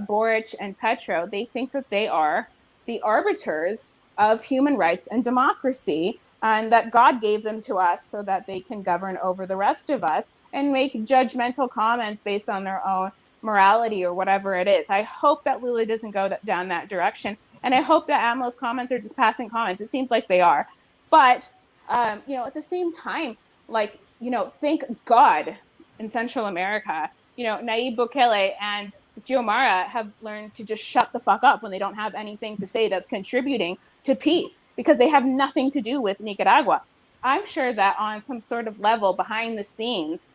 Boric and Petro, they think that they are the arbiters of human rights and democracy, and that God gave them to us so that they can govern over the rest of us and make judgmental comments based on their own morality or whatever it is. I hope that Lula doesn't go down that direction. And I hope that AMLO's comments are just passing comments. It seems like they are. But, at the same time, thank God in Central America, Nayib Bukele and Xiomara have learned to just shut the fuck up when they don't have anything to say that's contributing to peace, because they have nothing to do with Nicaragua. I'm sure that on some sort of level behind the scenes,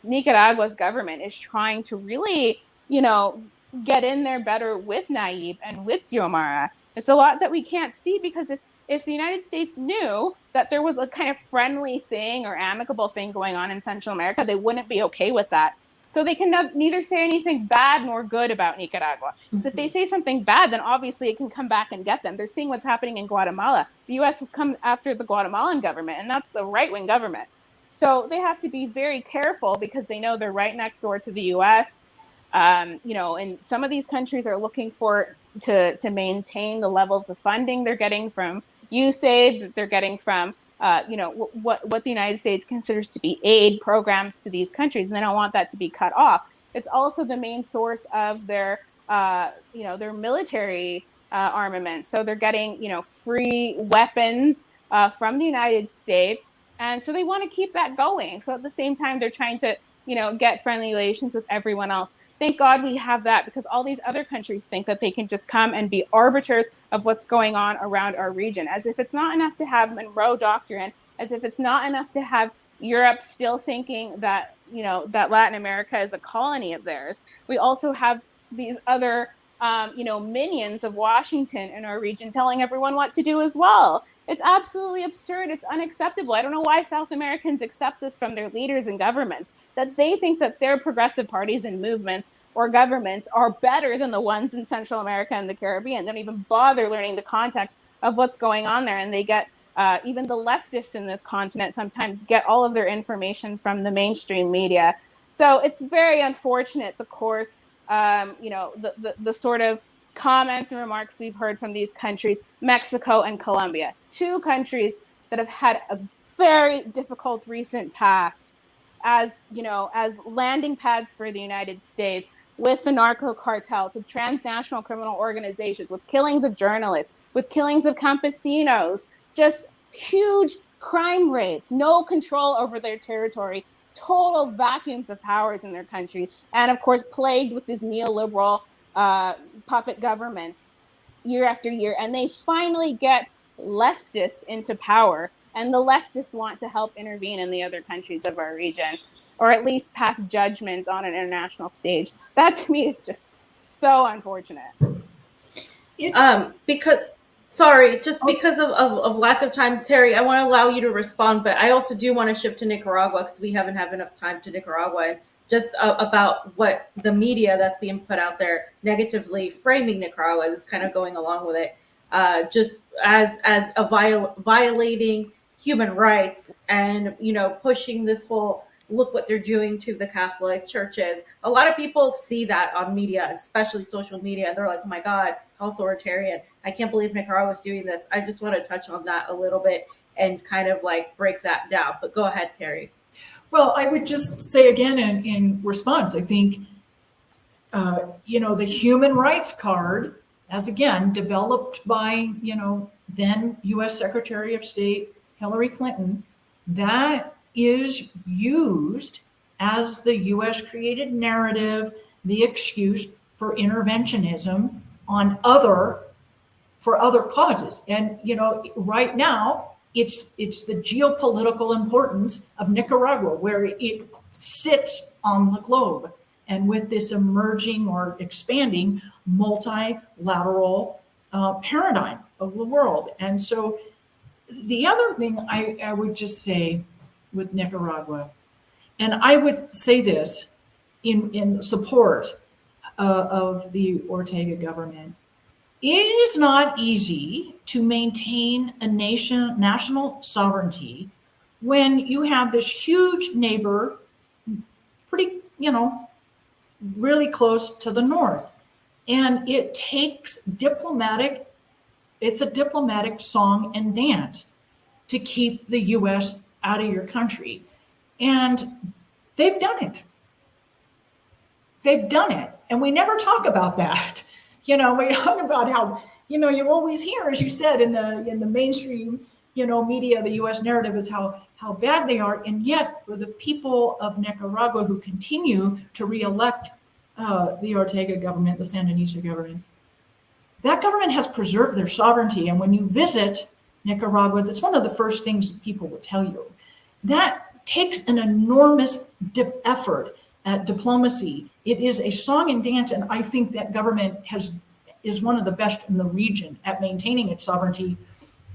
Nicaragua's government is trying to really, get in there better with Nayib and with Xiomara. It's a lot that we can't see, because if the United States knew that there was a kind of friendly thing or amicable thing going on in Central America, they wouldn't be okay with that. So they can neither say anything bad nor good about Nicaragua. Mm-hmm. If they say something bad, then obviously it can come back and get them. They're seeing what's happening in Guatemala. The U.S. has come after the Guatemalan government, and that's the right-wing government. So they have to be very careful, because they know they're right next door to the U.S. And some of these countries are looking to maintain the levels of funding they're getting from USAID, they're getting from what the United States considers to be aid programs to these countries, and they don't want that to be cut off. It's also the main source of their military armament. So they're getting free weapons from the United States, and so they want to keep that going. So at the same time, they're trying to get friendly relations with everyone else. Thank God we have that, because all these other countries think that they can just come and be arbiters of what's going on around our region, as if it's not enough to have Monroe Doctrine, as if it's not enough to have Europe still thinking that, that Latin America is a colony of theirs. We also have these other, minions of Washington in our region telling everyone what to do as well. It's absolutely absurd. It's unacceptable. I don't know why South Americans accept this from their leaders and governments, that they think that their progressive parties and movements or governments are better than the ones in Central America and the Caribbean. They don't even bother learning the context of what's going on there. And they get, even the leftists in this continent sometimes get all of their information from the mainstream media. So it's very unfortunate, the course, the sort of comments and remarks we've heard from these countries, Mexico and Colombia, two countries that have had a very difficult recent past as landing pads for the United States, with the narco cartels, with transnational criminal organizations, with killings of journalists, with killings of campesinos, just huge crime rates, no control over their territory, total vacuums of powers in their country, and of course plagued with these neoliberal puppet governments year after year. And they finally get leftists into power, and the leftists want to help intervene in the other countries of our region, or at least pass judgment on an international stage. That to me is just so unfortunate. Because of lack of time, Teri, I want to allow you to respond, but I also do want to shift to Nicaragua, because we haven't had enough time to Nicaragua, just about what the media that's being put out there negatively framing Nicaragua is kind of going along with it, just as a violating human rights, and pushing this whole look what they're doing to the Catholic churches. A lot of people see that on media, especially social media, and they're like, oh my God, how authoritarian. I can't believe Nicaragua's doing this. I just want to touch on that a little bit and kind of break that down. But go ahead, Teri. Well, I would just say again in response, I think, the human rights card, as again developed by, then U.S. Secretary of State Hillary Clinton, that is used as the U.S. created narrative, the excuse for interventionism for other causes. And, right now, it's the geopolitical importance of Nicaragua, where it sits on the globe, and with this emerging or expanding multilateral paradigm of the world. And so The other thing I would just say with Nicaragua, and I would say this in support of the Ortega government, it is not easy to maintain a national sovereignty when you have this huge neighbor, pretty, really close to the north. And it takes it's a diplomatic song and dance to keep the US out of your country. And they've done it. They've done it. And we never talk about that. We talk about how, you always hear, as you said, in the mainstream, media, the US narrative is how bad they are. And yet for the people of Nicaragua who continue to reelect the Ortega government, the Sandinista government, that government has preserved their sovereignty. And when you visit Nicaragua, that's one of the first things people will tell you. That takes an enormous effort at diplomacy. It is a song and dance, and I think that government is one of the best in the region at maintaining its sovereignty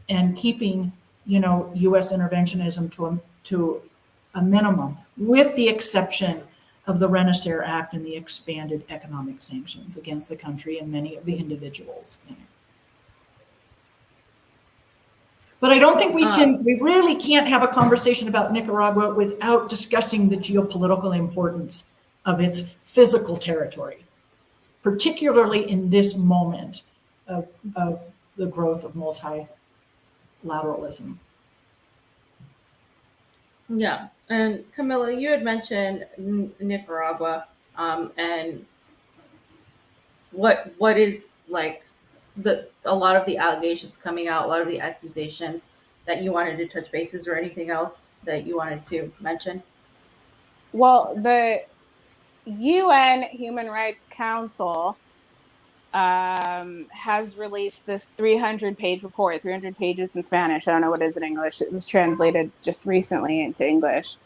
and keeping, U.S. interventionism to a minimum, with the exception of the Renaissance Act and the expanded economic sanctions against the country and many of the individuals in it. But I don't think we really can't have a conversation about Nicaragua without discussing the geopolitical importance of its physical territory, particularly in this moment of the growth of multilateralism. Yeah. And Camila, you had mentioned Nicaragua, and what is like a lot of the allegations coming out, a lot of the accusations that you wanted to touch bases, or anything else that you wanted to mention? Well, the UN Human Rights Council has released this 300-page report, 300 pages in Spanish. I don't know what it is in English. It was translated just recently into English.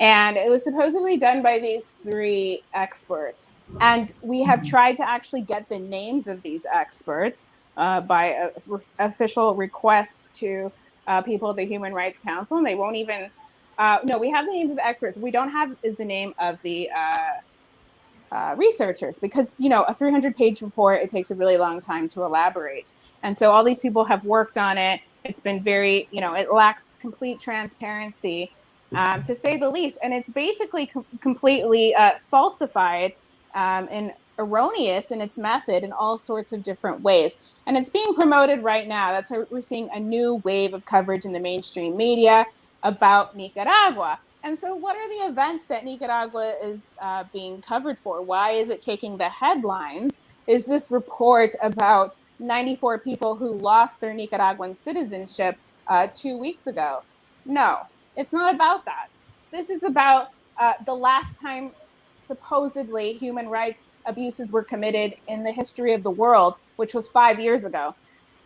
And it was supposedly done by these 3 experts. And we have tried to actually get the names of these experts by official request to people at the Human Rights Council. And they won't even, no, we have the names of the experts. We don't have is the name of the researchers, because, a 300-page report, it takes a really long time to elaborate. And so all these people have worked on it. It's been very, it lacks complete transparency, to say the least. And it's basically completely falsified and erroneous in its method in all sorts of different ways. And it's being promoted right now. That's why we're seeing a new wave of coverage in the mainstream media about Nicaragua. And so what are the events that Nicaragua is being covered for? Why is it taking the headlines? Is this report about 94 people who lost their Nicaraguan citizenship 2 weeks ago? No, it's not about that. This is about the last time supposedly human rights abuses were committed in the history of the world, which was 5 years ago.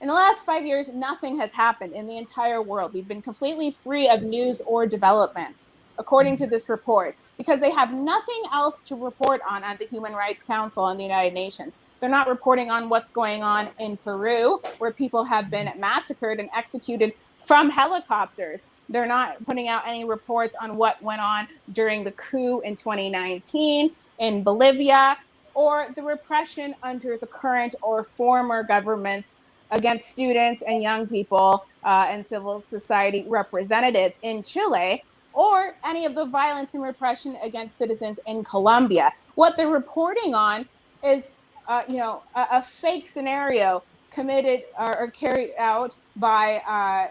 In the last 5 years, nothing has happened in the entire world. We've been completely free of news or developments, according to this report, because they have nothing else to report on at the Human Rights Council and the United Nations. They're not reporting on what's going on in Peru, where people have been massacred and executed from helicopters. They're not putting out any reports on what went on during the coup in 2019 in Bolivia, or the repression under the current or former governments against students and young people and civil society representatives in Chile, or any of the violence and repression against citizens in Colombia. What they're reporting on is a fake scenario committed or carried out by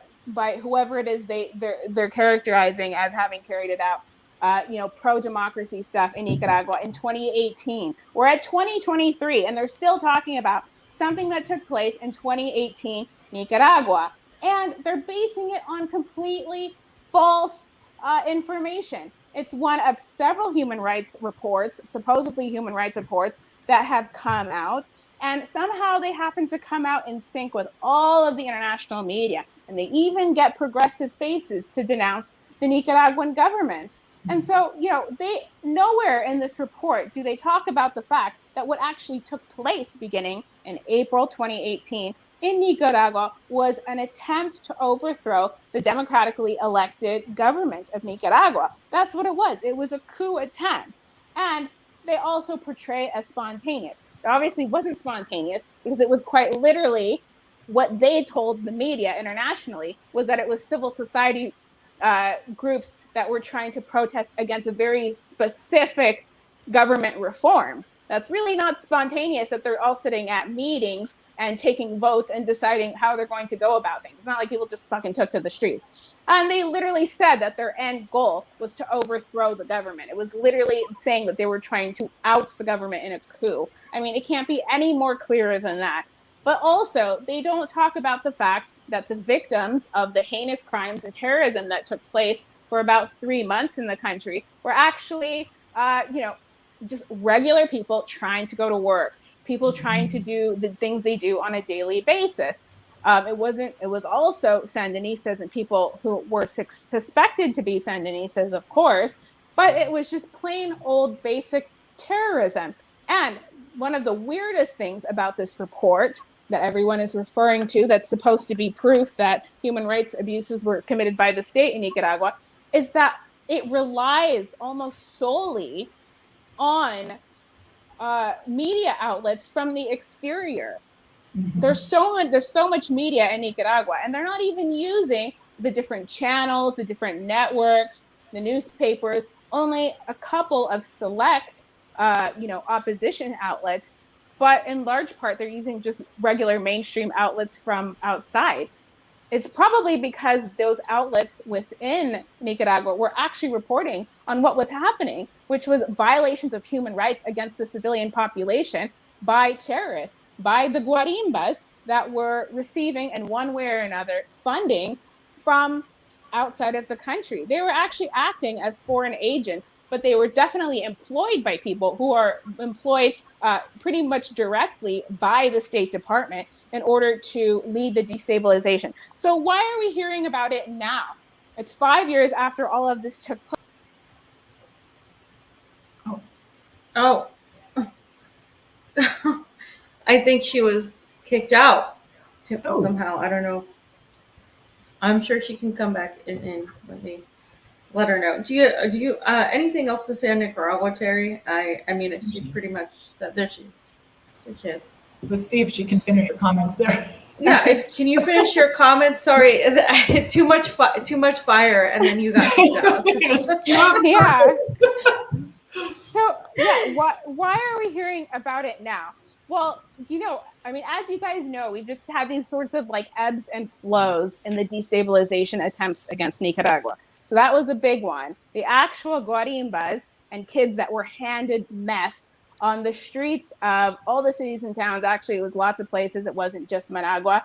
whoever it is they're characterizing as having carried it out. Pro-democracy stuff in Nicaragua in 2018. We're at 2023, and they're still talking about something that took place in 2018 Nicaragua. And they're basing it on completely false information. It's one of several human rights reports, supposedly human rights reports, that have come out. And somehow they happen to come out in sync with all of the international media. And they even get progressive faces to denounce the Nicaraguan government. And so, they nowhere in this report do they talk about the fact that what actually took place beginning in April 2018 in Nicaragua was an attempt to overthrow the democratically elected government of Nicaragua. That's what it was. It was a coup attempt. And they also portray it as spontaneous. It obviously wasn't spontaneous because it was quite literally what they told the media internationally was that it was civil society groups that were trying to protest against a very specific government reform. That's really not spontaneous that they're all sitting at meetings and taking votes and deciding how they're going to go about things. It's not like people just fucking took to the streets. And they literally said that their end goal was to overthrow the government. It was literally saying that they were trying to oust the government in a coup. I mean, it can't be any more clearer than that. But also, they don't talk about the fact that the victims of the heinous crimes and terrorism that took place for about 3 months in the country were actually, just regular people trying to go to work, people trying to do the things they do on a daily basis. It was also Sandinistas and people who were suspected to be Sandinistas, of course, but it was just plain old basic terrorism. And one of the weirdest things about this report that everyone is referring to, that's supposed to be proof that human rights abuses were committed by the state in Nicaragua, is that it relies almost solely on media outlets from the exterior. Mm-hmm. There's so much media in Nicaragua, and they're not even using the different channels, the different networks, the newspapers. Only a couple of select, opposition outlets, but in large part they're using just regular mainstream outlets from outside. It's probably because those outlets within Nicaragua were actually reporting on what was happening, which was violations of human rights against the civilian population by terrorists, by the Guarimbas that were receiving, in one way or another, funding from outside of the country. They were actually acting as foreign agents, but they were definitely employed by people who are employed pretty much directly by the State Department in order to lead the destabilization. So why are we hearing about it now? It's 5 years after all of this took place. Oh. I think she was kicked out somehow. I don't know. I'm sure she can come back and let her know. Do you anything else to say on Nicaragua, Teri? I mean, she pretty much there she is. Let's see if she can finish her comments there. Yeah, can you finish your comments? Sorry, too much fire, and then you got kicked out. Yeah. So yeah, why are we hearing about it now? Well, as you guys know, we've just had these sorts of like ebbs and flows in the destabilization attempts against Nicaragua. So that was a big one. The actual Guarimbas and kids that were handed meth on the streets of all the cities and towns. Actually, it was lots of places. It wasn't just Managua,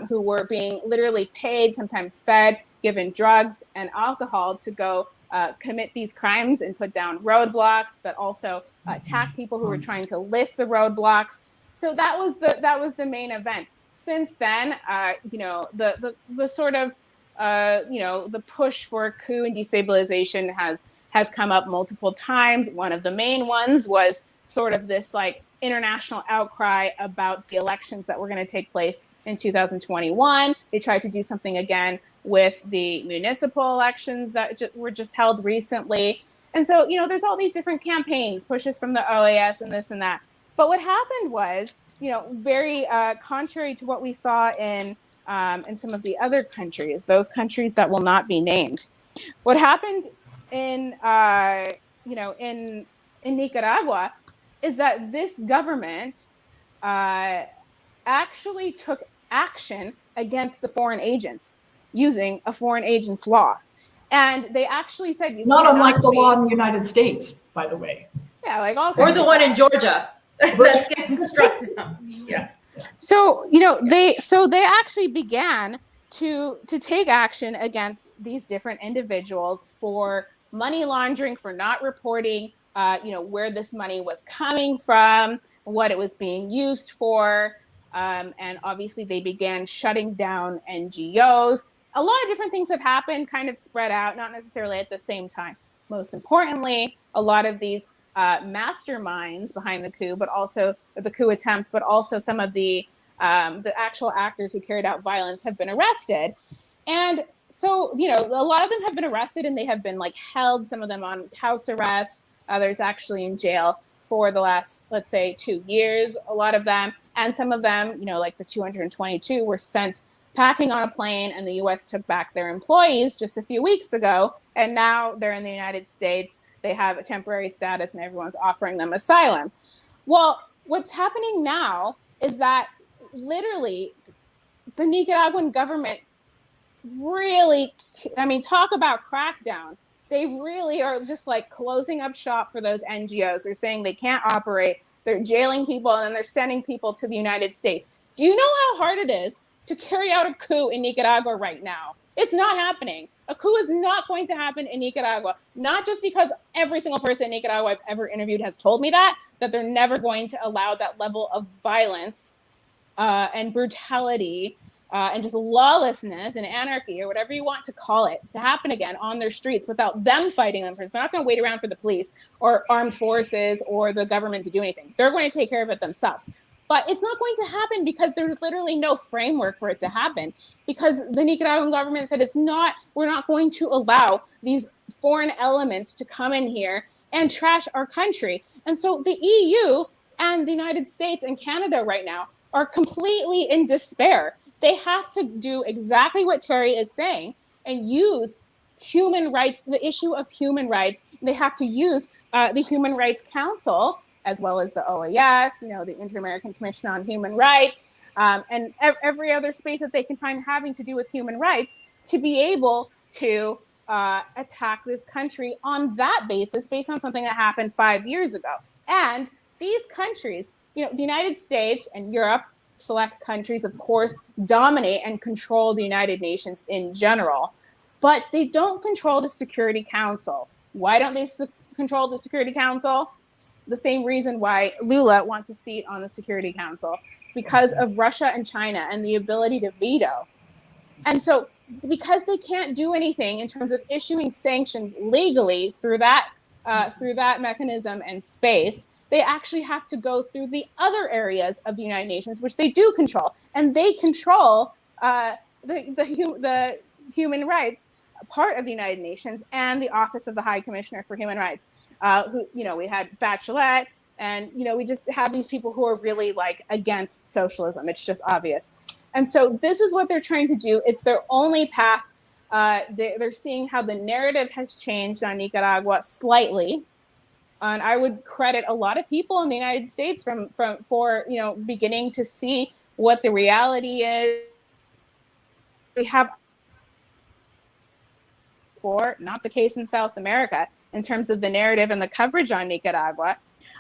who were being literally paid, sometimes fed, given drugs and alcohol to go commit these crimes and put down roadblocks, but also attack people who were trying to lift the roadblocks. So that was the main event. Since then, the sort of the push for a coup and destabilization has come up multiple times. One of the main ones was sort of this like international outcry about the elections that were going to take place in 2021. They tried to do something again with the municipal elections that were just held recently. And so, there's all these different campaigns, pushes from the OAS and this and that. But what happened was, very contrary to what we saw in some of the other countries, those countries that will not be named. What happened in Nicaragua is that this government actually took action against the foreign agents using a foreign agents law. And they actually said, not unlike the law in the United States, by the way. Yeah, like all or the one in Georgia that's getting struck down. Yeah. So, they actually began to take action against these different individuals for money laundering, for not reporting, where this money was coming from, what it was being used for. And obviously they began shutting down NGOs. A lot of different things have happened, kind of spread out, not necessarily at the same time. Most importantly, a lot of these masterminds behind the coup, but also the coup attempt, but also some of the The actual actors who carried out violence have been arrested. And so, a lot of them have been arrested and they have been like held, some of them on house arrest, others actually in jail for the last, let's say, 2 years, a lot of them. And some of them, like the 222 were sent packing on a plane, and the US took back their employees just a few weeks ago. And now they're in the United States. They have a temporary status and everyone's offering them asylum. Well, what's happening now is that literally the Nicaraguan government really, talk about crackdown. They really are just like closing up shop for those NGOs. They're saying they can't operate. They're jailing people and then they're sending people to the United States. Do you know how hard it is to carry out a coup in Nicaragua right now? It's not happening. A coup is not going to happen in Nicaragua, not just because every single person in Nicaragua I've ever interviewed has told me that they're never going to allow that level of violence and brutality and just lawlessness and anarchy, or whatever you want to call it, to happen again on their streets without them fighting them first. They're not going to wait around for the police or armed forces or the government to do anything. They're going to take care of it themselves. But it's not going to happen because there's literally no framework for it to happen, because the Nicaraguan government said we're not going to allow these foreign elements to come in here and trash our country. And so the EU and the United States and Canada right now are completely in despair. They have to do exactly what Teri is saying and use human rights, the issue of human rights. They have to use the Human Rights Council, as well as the OAS, the Inter-American Commission on Human Rights, and every other space that they can find having to do with human rights, to be able to attack this country on that basis, based on something that happened 5 years ago. And these countries, the United States and Europe, select countries, of course, dominate and control the United Nations in general, but they don't control the Security Council. Why don't they control the Security Council? The same reason why Lula wants a seat on the Security Council, because of Russia and China and the ability to veto. And so because they can't do anything in terms of issuing sanctions legally through that mechanism and space, they actually have to go through the other areas of the United Nations, which they do control. And they control the human rights part of the United Nations and the Office of the High Commissioner for Human Rights. We had Bachelet, and, we just have these people who are really like against socialism. It's just obvious. And so this is what they're trying to do. It's their only path. They're seeing how the narrative has changed on Nicaragua slightly. And I would credit a lot of people in the United States for beginning to see what the reality is. We have not the case in South America in terms of the narrative and the coverage on Nicaragua.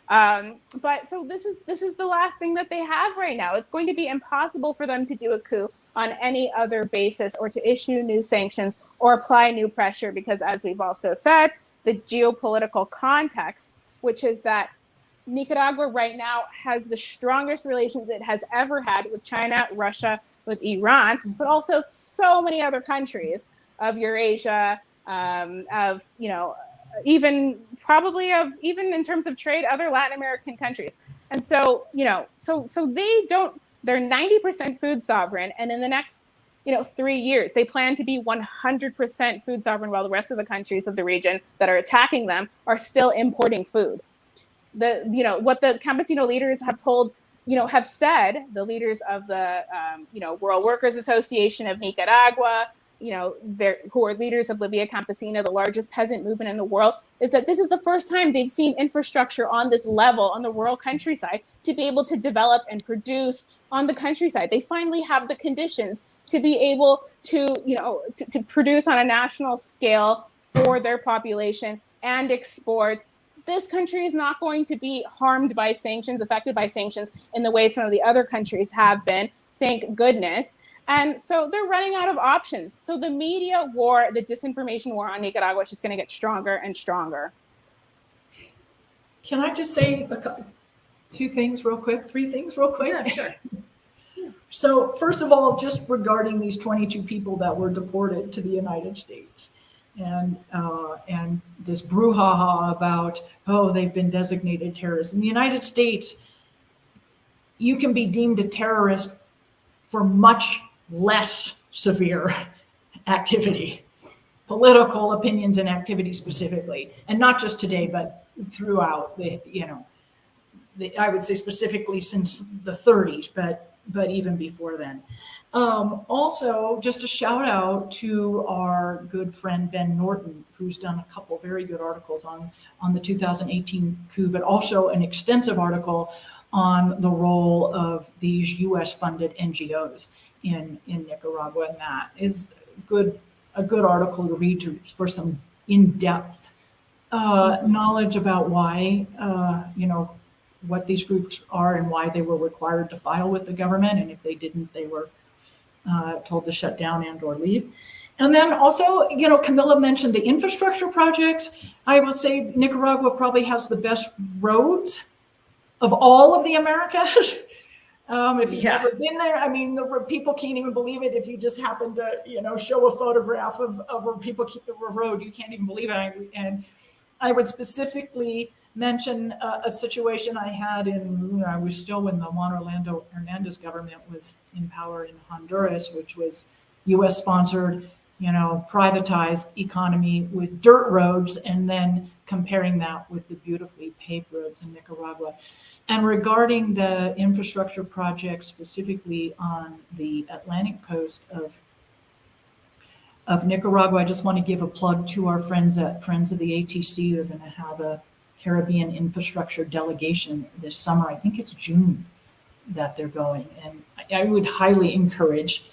But so this is the last thing that they have right now. It's going to be impossible for them to do a coup on any other basis, or to issue new sanctions or apply new pressure, because, as we've also said, the geopolitical context, which is that Nicaragua right now has the strongest relations it has ever had with China, Russia, with Iran, but also so many other countries of Eurasia, even in terms of trade, other Latin American countries. And so, they're 90% food sovereign. And in the next, 3 years, they plan to be 100% food sovereign, while the rest of the countries of the region that are attacking them are still importing food. What the campesino leaders have told, have said, the leaders of the, World Workers Association of Nicaragua, who are leaders of La Via Campesina, the largest peasant movement in the world, is that this is the first time they've seen infrastructure on this level on the rural countryside to be able to develop and produce on the countryside. They finally have the conditions to be able to, to produce on a national scale for their population and export. This country is not going to be harmed by sanctions, affected by sanctions in the way some of the other countries have been, thank goodness. And so they're running out of options. So the media war, the disinformation war on Nicaragua is just going to get stronger and stronger. Can I just say three things real quick? Yeah, sure. So first of all, just regarding these 22 people that were deported to the United States, and this brouhaha about, they've been designated terrorists. In the United States, you can be deemed a terrorist for much less severe activity, political opinions and activity specifically, and not just today, but throughout I would say specifically since the 30s, but even before then. Also, just a shout out to our good friend Ben Norton, who's done a couple very good articles on the 2018 coup, but also an extensive article on the role of these U.S.-funded NGOs in Nicaragua, and that is a good article to read for some in-depth knowledge about why what these groups are and why they were required to file with the government, and if they didn't, they were told to shut down and or leave. And then also, Camila mentioned the infrastructure projects. I will say Nicaragua probably has the best roads of all of the Americas. If you've never been there, I mean, people can't even believe it. If you just happen to, show a photograph of where people keep the road, you can't even believe it. And I would specifically mention a situation I had I was still when the Juan Orlando Hernandez government was in power in Honduras, which was U.S. sponsored, privatized economy with dirt roads, and then comparing that with the beautifully paved roads in Nicaragua. And regarding the infrastructure projects specifically on the Atlantic coast of Nicaragua, I just want to give a plug to our friends at Friends of the ATC. They're going to have a Caribbean infrastructure delegation this summer. I think it's June that they're going. And I would highly encourage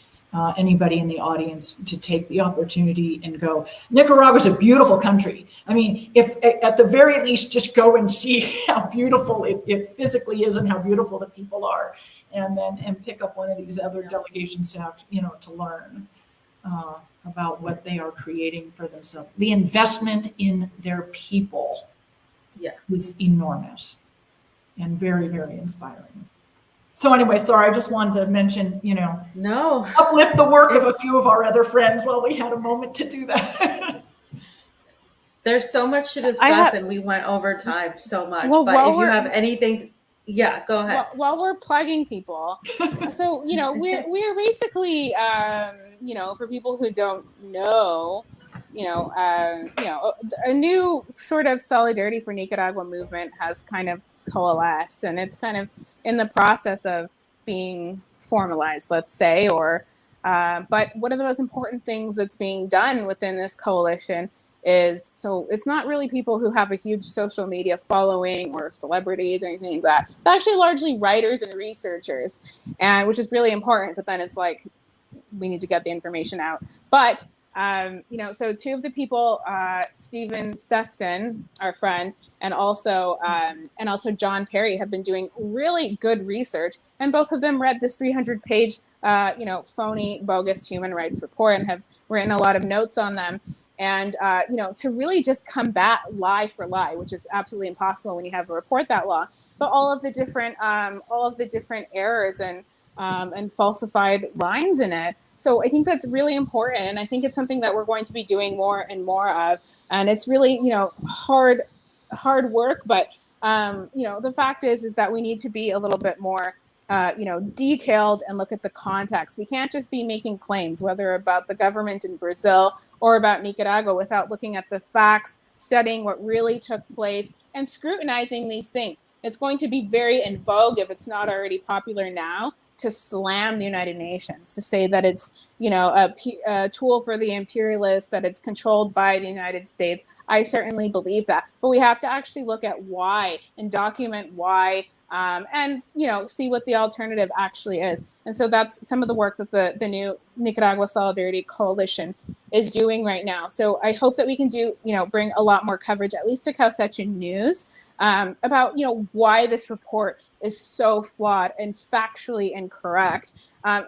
anybody in the audience to take the opportunity and go. Nicaragua is a beautiful country. I mean, if at the very least, just go and see how beautiful it physically is and how beautiful the people are. And pick up one of these other delegations to learn about what they are creating for themselves. The investment in their people is enormous and very, very inspiring. So anyway, sorry, I just wanted to mention, uplift the work of a few of our other friends while we had a moment to do that. There's so much to discuss, and we went over time so much. Well, but if you have anything, go ahead. While we're plugging people, so we're basically, for people who don't know, a new sort of Solidarity for Nicaragua movement has kind of coalesced, and it's kind of in the process of being formalized, let's say, but one of the most important things that's being done within this coalition is, so it's not really people who have a huge social media following or celebrities or anything like that. It's actually largely writers and researchers, and which is really important, but then it's like, we need to get the information out. But so two of the people, Stephen Sefton, our friend, and also John Perry, have been doing really good research, and both of them read this 300-page, phony, bogus human rights report and have written a lot of notes on them. And to really just combat lie for lie, which is absolutely impossible when you have a report that long, but all of the different errors and falsified lines in it. So I think that's really important, and I think it's something that we're going to be doing more and more of. And it's really, hard work, but the fact is that we need to be a little bit more, detailed and look at the context. We can't just be making claims, whether about the government in Brazil or about Nicaragua, without looking at the facts, studying what really took place, and scrutinizing these things. It's going to be very in vogue, if it's not already popular now, to slam the United Nations, to say that it's, a tool for the imperialists, that it's controlled by the United States. I certainly believe that, but we have to actually look at why and document why, and see what the alternative actually is. And so that's some of the work that the new Nicaragua Solidarity Coalition is doing right now. So I hope that we can bring a lot more coverage, at least to Causecha News, about why this report is so flawed and factually incorrect.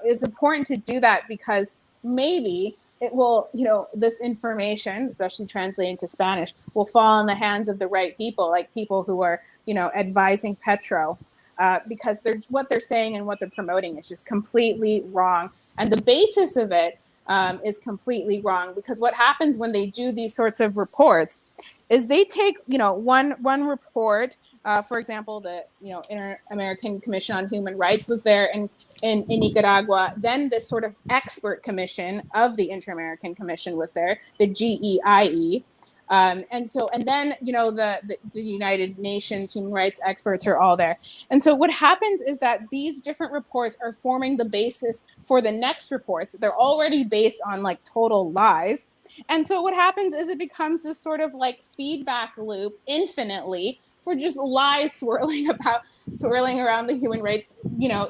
It's important to do that because maybe it will, this information, especially translated into Spanish, will fall in the hands of the right people, like people who are, advising Petro, because what they're saying and what they're promoting is just completely wrong. And the basis of it is completely wrong, because what happens when they do these sorts of reports is they take, one report For example, the Inter-American Commission on Human Rights was there in Nicaragua. Then this sort of expert commission of the Inter-American Commission was there, the GEIE. And then the United Nations human rights experts are all there. And so what happens is that these different reports are forming the basis for the next reports. They're already based on like total lies. And so what happens is it becomes this sort of like feedback loop infinitely for just lies swirling around the human rights,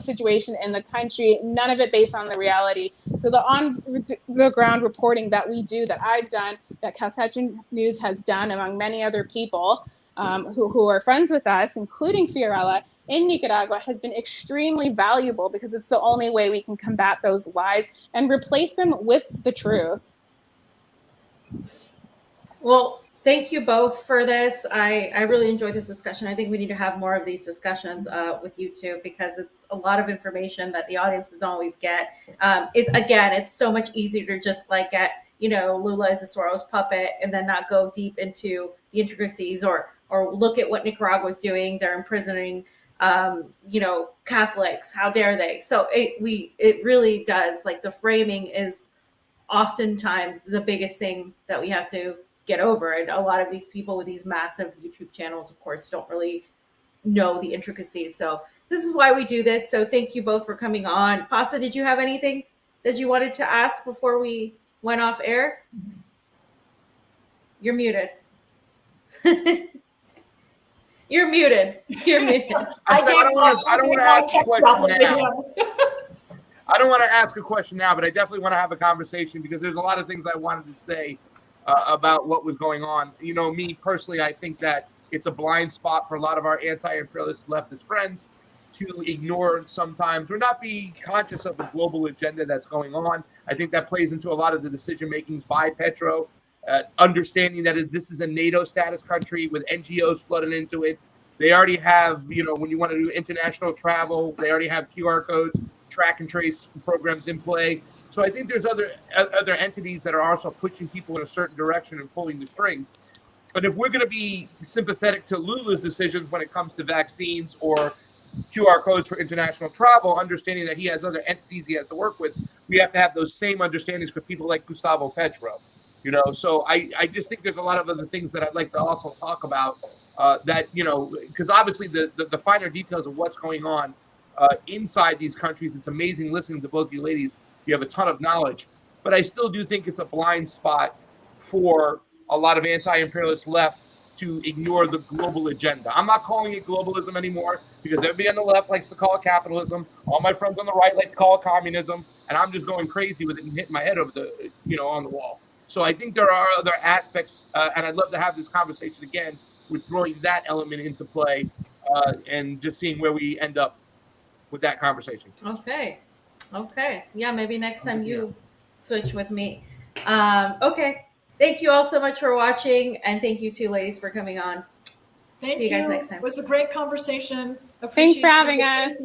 situation in the country, none of it based on the reality. So the on the ground reporting that we do, that I've done, that Calcetchen News has done, among many other people who are friends with us, including Fiorella, in Nicaragua, has been extremely valuable because it's the only way we can combat those lies and replace them with the truth. Well, thank you both for this. I really enjoyed this discussion. I think we need to have more of these discussions with you two, because it's a lot of information that the audience doesn't always get. It's so much easier to just like get, Lula is a Soros puppet and then not go deep into the intricacies or look at what Nicaragua is doing. They're imprisoning, Catholics. How dare they? So it really does, like, the framing is oftentimes the biggest thing that we have to get over. And a lot of these people with these massive YouTube channels, of course, don't really know the intricacies. So this is why we do this. So thank you both for coming on. Pasta, did you have anything that you wanted to ask before we went off air? You're muted. You're muted. You're muted. I don't want to ask a question now. I don't want to ask a question now, but I definitely want to have a conversation, because there's a lot of things I wanted to say about what was going on. Me personally, I think that it's a blind spot for a lot of our anti-imperialist leftist friends to ignore sometimes, or not be conscious of the global agenda that's going on. I think that plays into a lot of the decision makings by Petro, understanding that this is a NATO status country with NGOs flooding into it. They already have, when you want to do international travel, they already have QR codes, track and trace programs in play. So I think there's other entities that are also pushing people in a certain direction and pulling the strings. But if we're going to be sympathetic to Lula's decisions when it comes to vaccines or QR codes for international travel, understanding that he has other entities he has to work with, we have to have those same understandings for people like Gustavo Petro. So I just think there's a lot of other things that I'd like to also talk about that, because obviously the finer details of what's going on inside these countries, it's amazing listening to both you ladies. You have a ton of knowledge, but I still do think it's a blind spot for a lot of anti-imperialist left to ignore the global agenda. I'm not calling it globalism anymore, because everybody on the left likes to call it capitalism. All my friends on the right like to call it communism, and I'm just going crazy with it and hitting my head over the, on the wall. So I think there are other aspects, and I'd love to have this conversation again with throwing that element into play and just seeing where we end up with that conversation. Okay. Yeah, maybe next time you switch with me. Okay. Thank you all so much for watching, and thank you two ladies for coming on. Thank See you guys next time. It was a great conversation. Thanks for having us.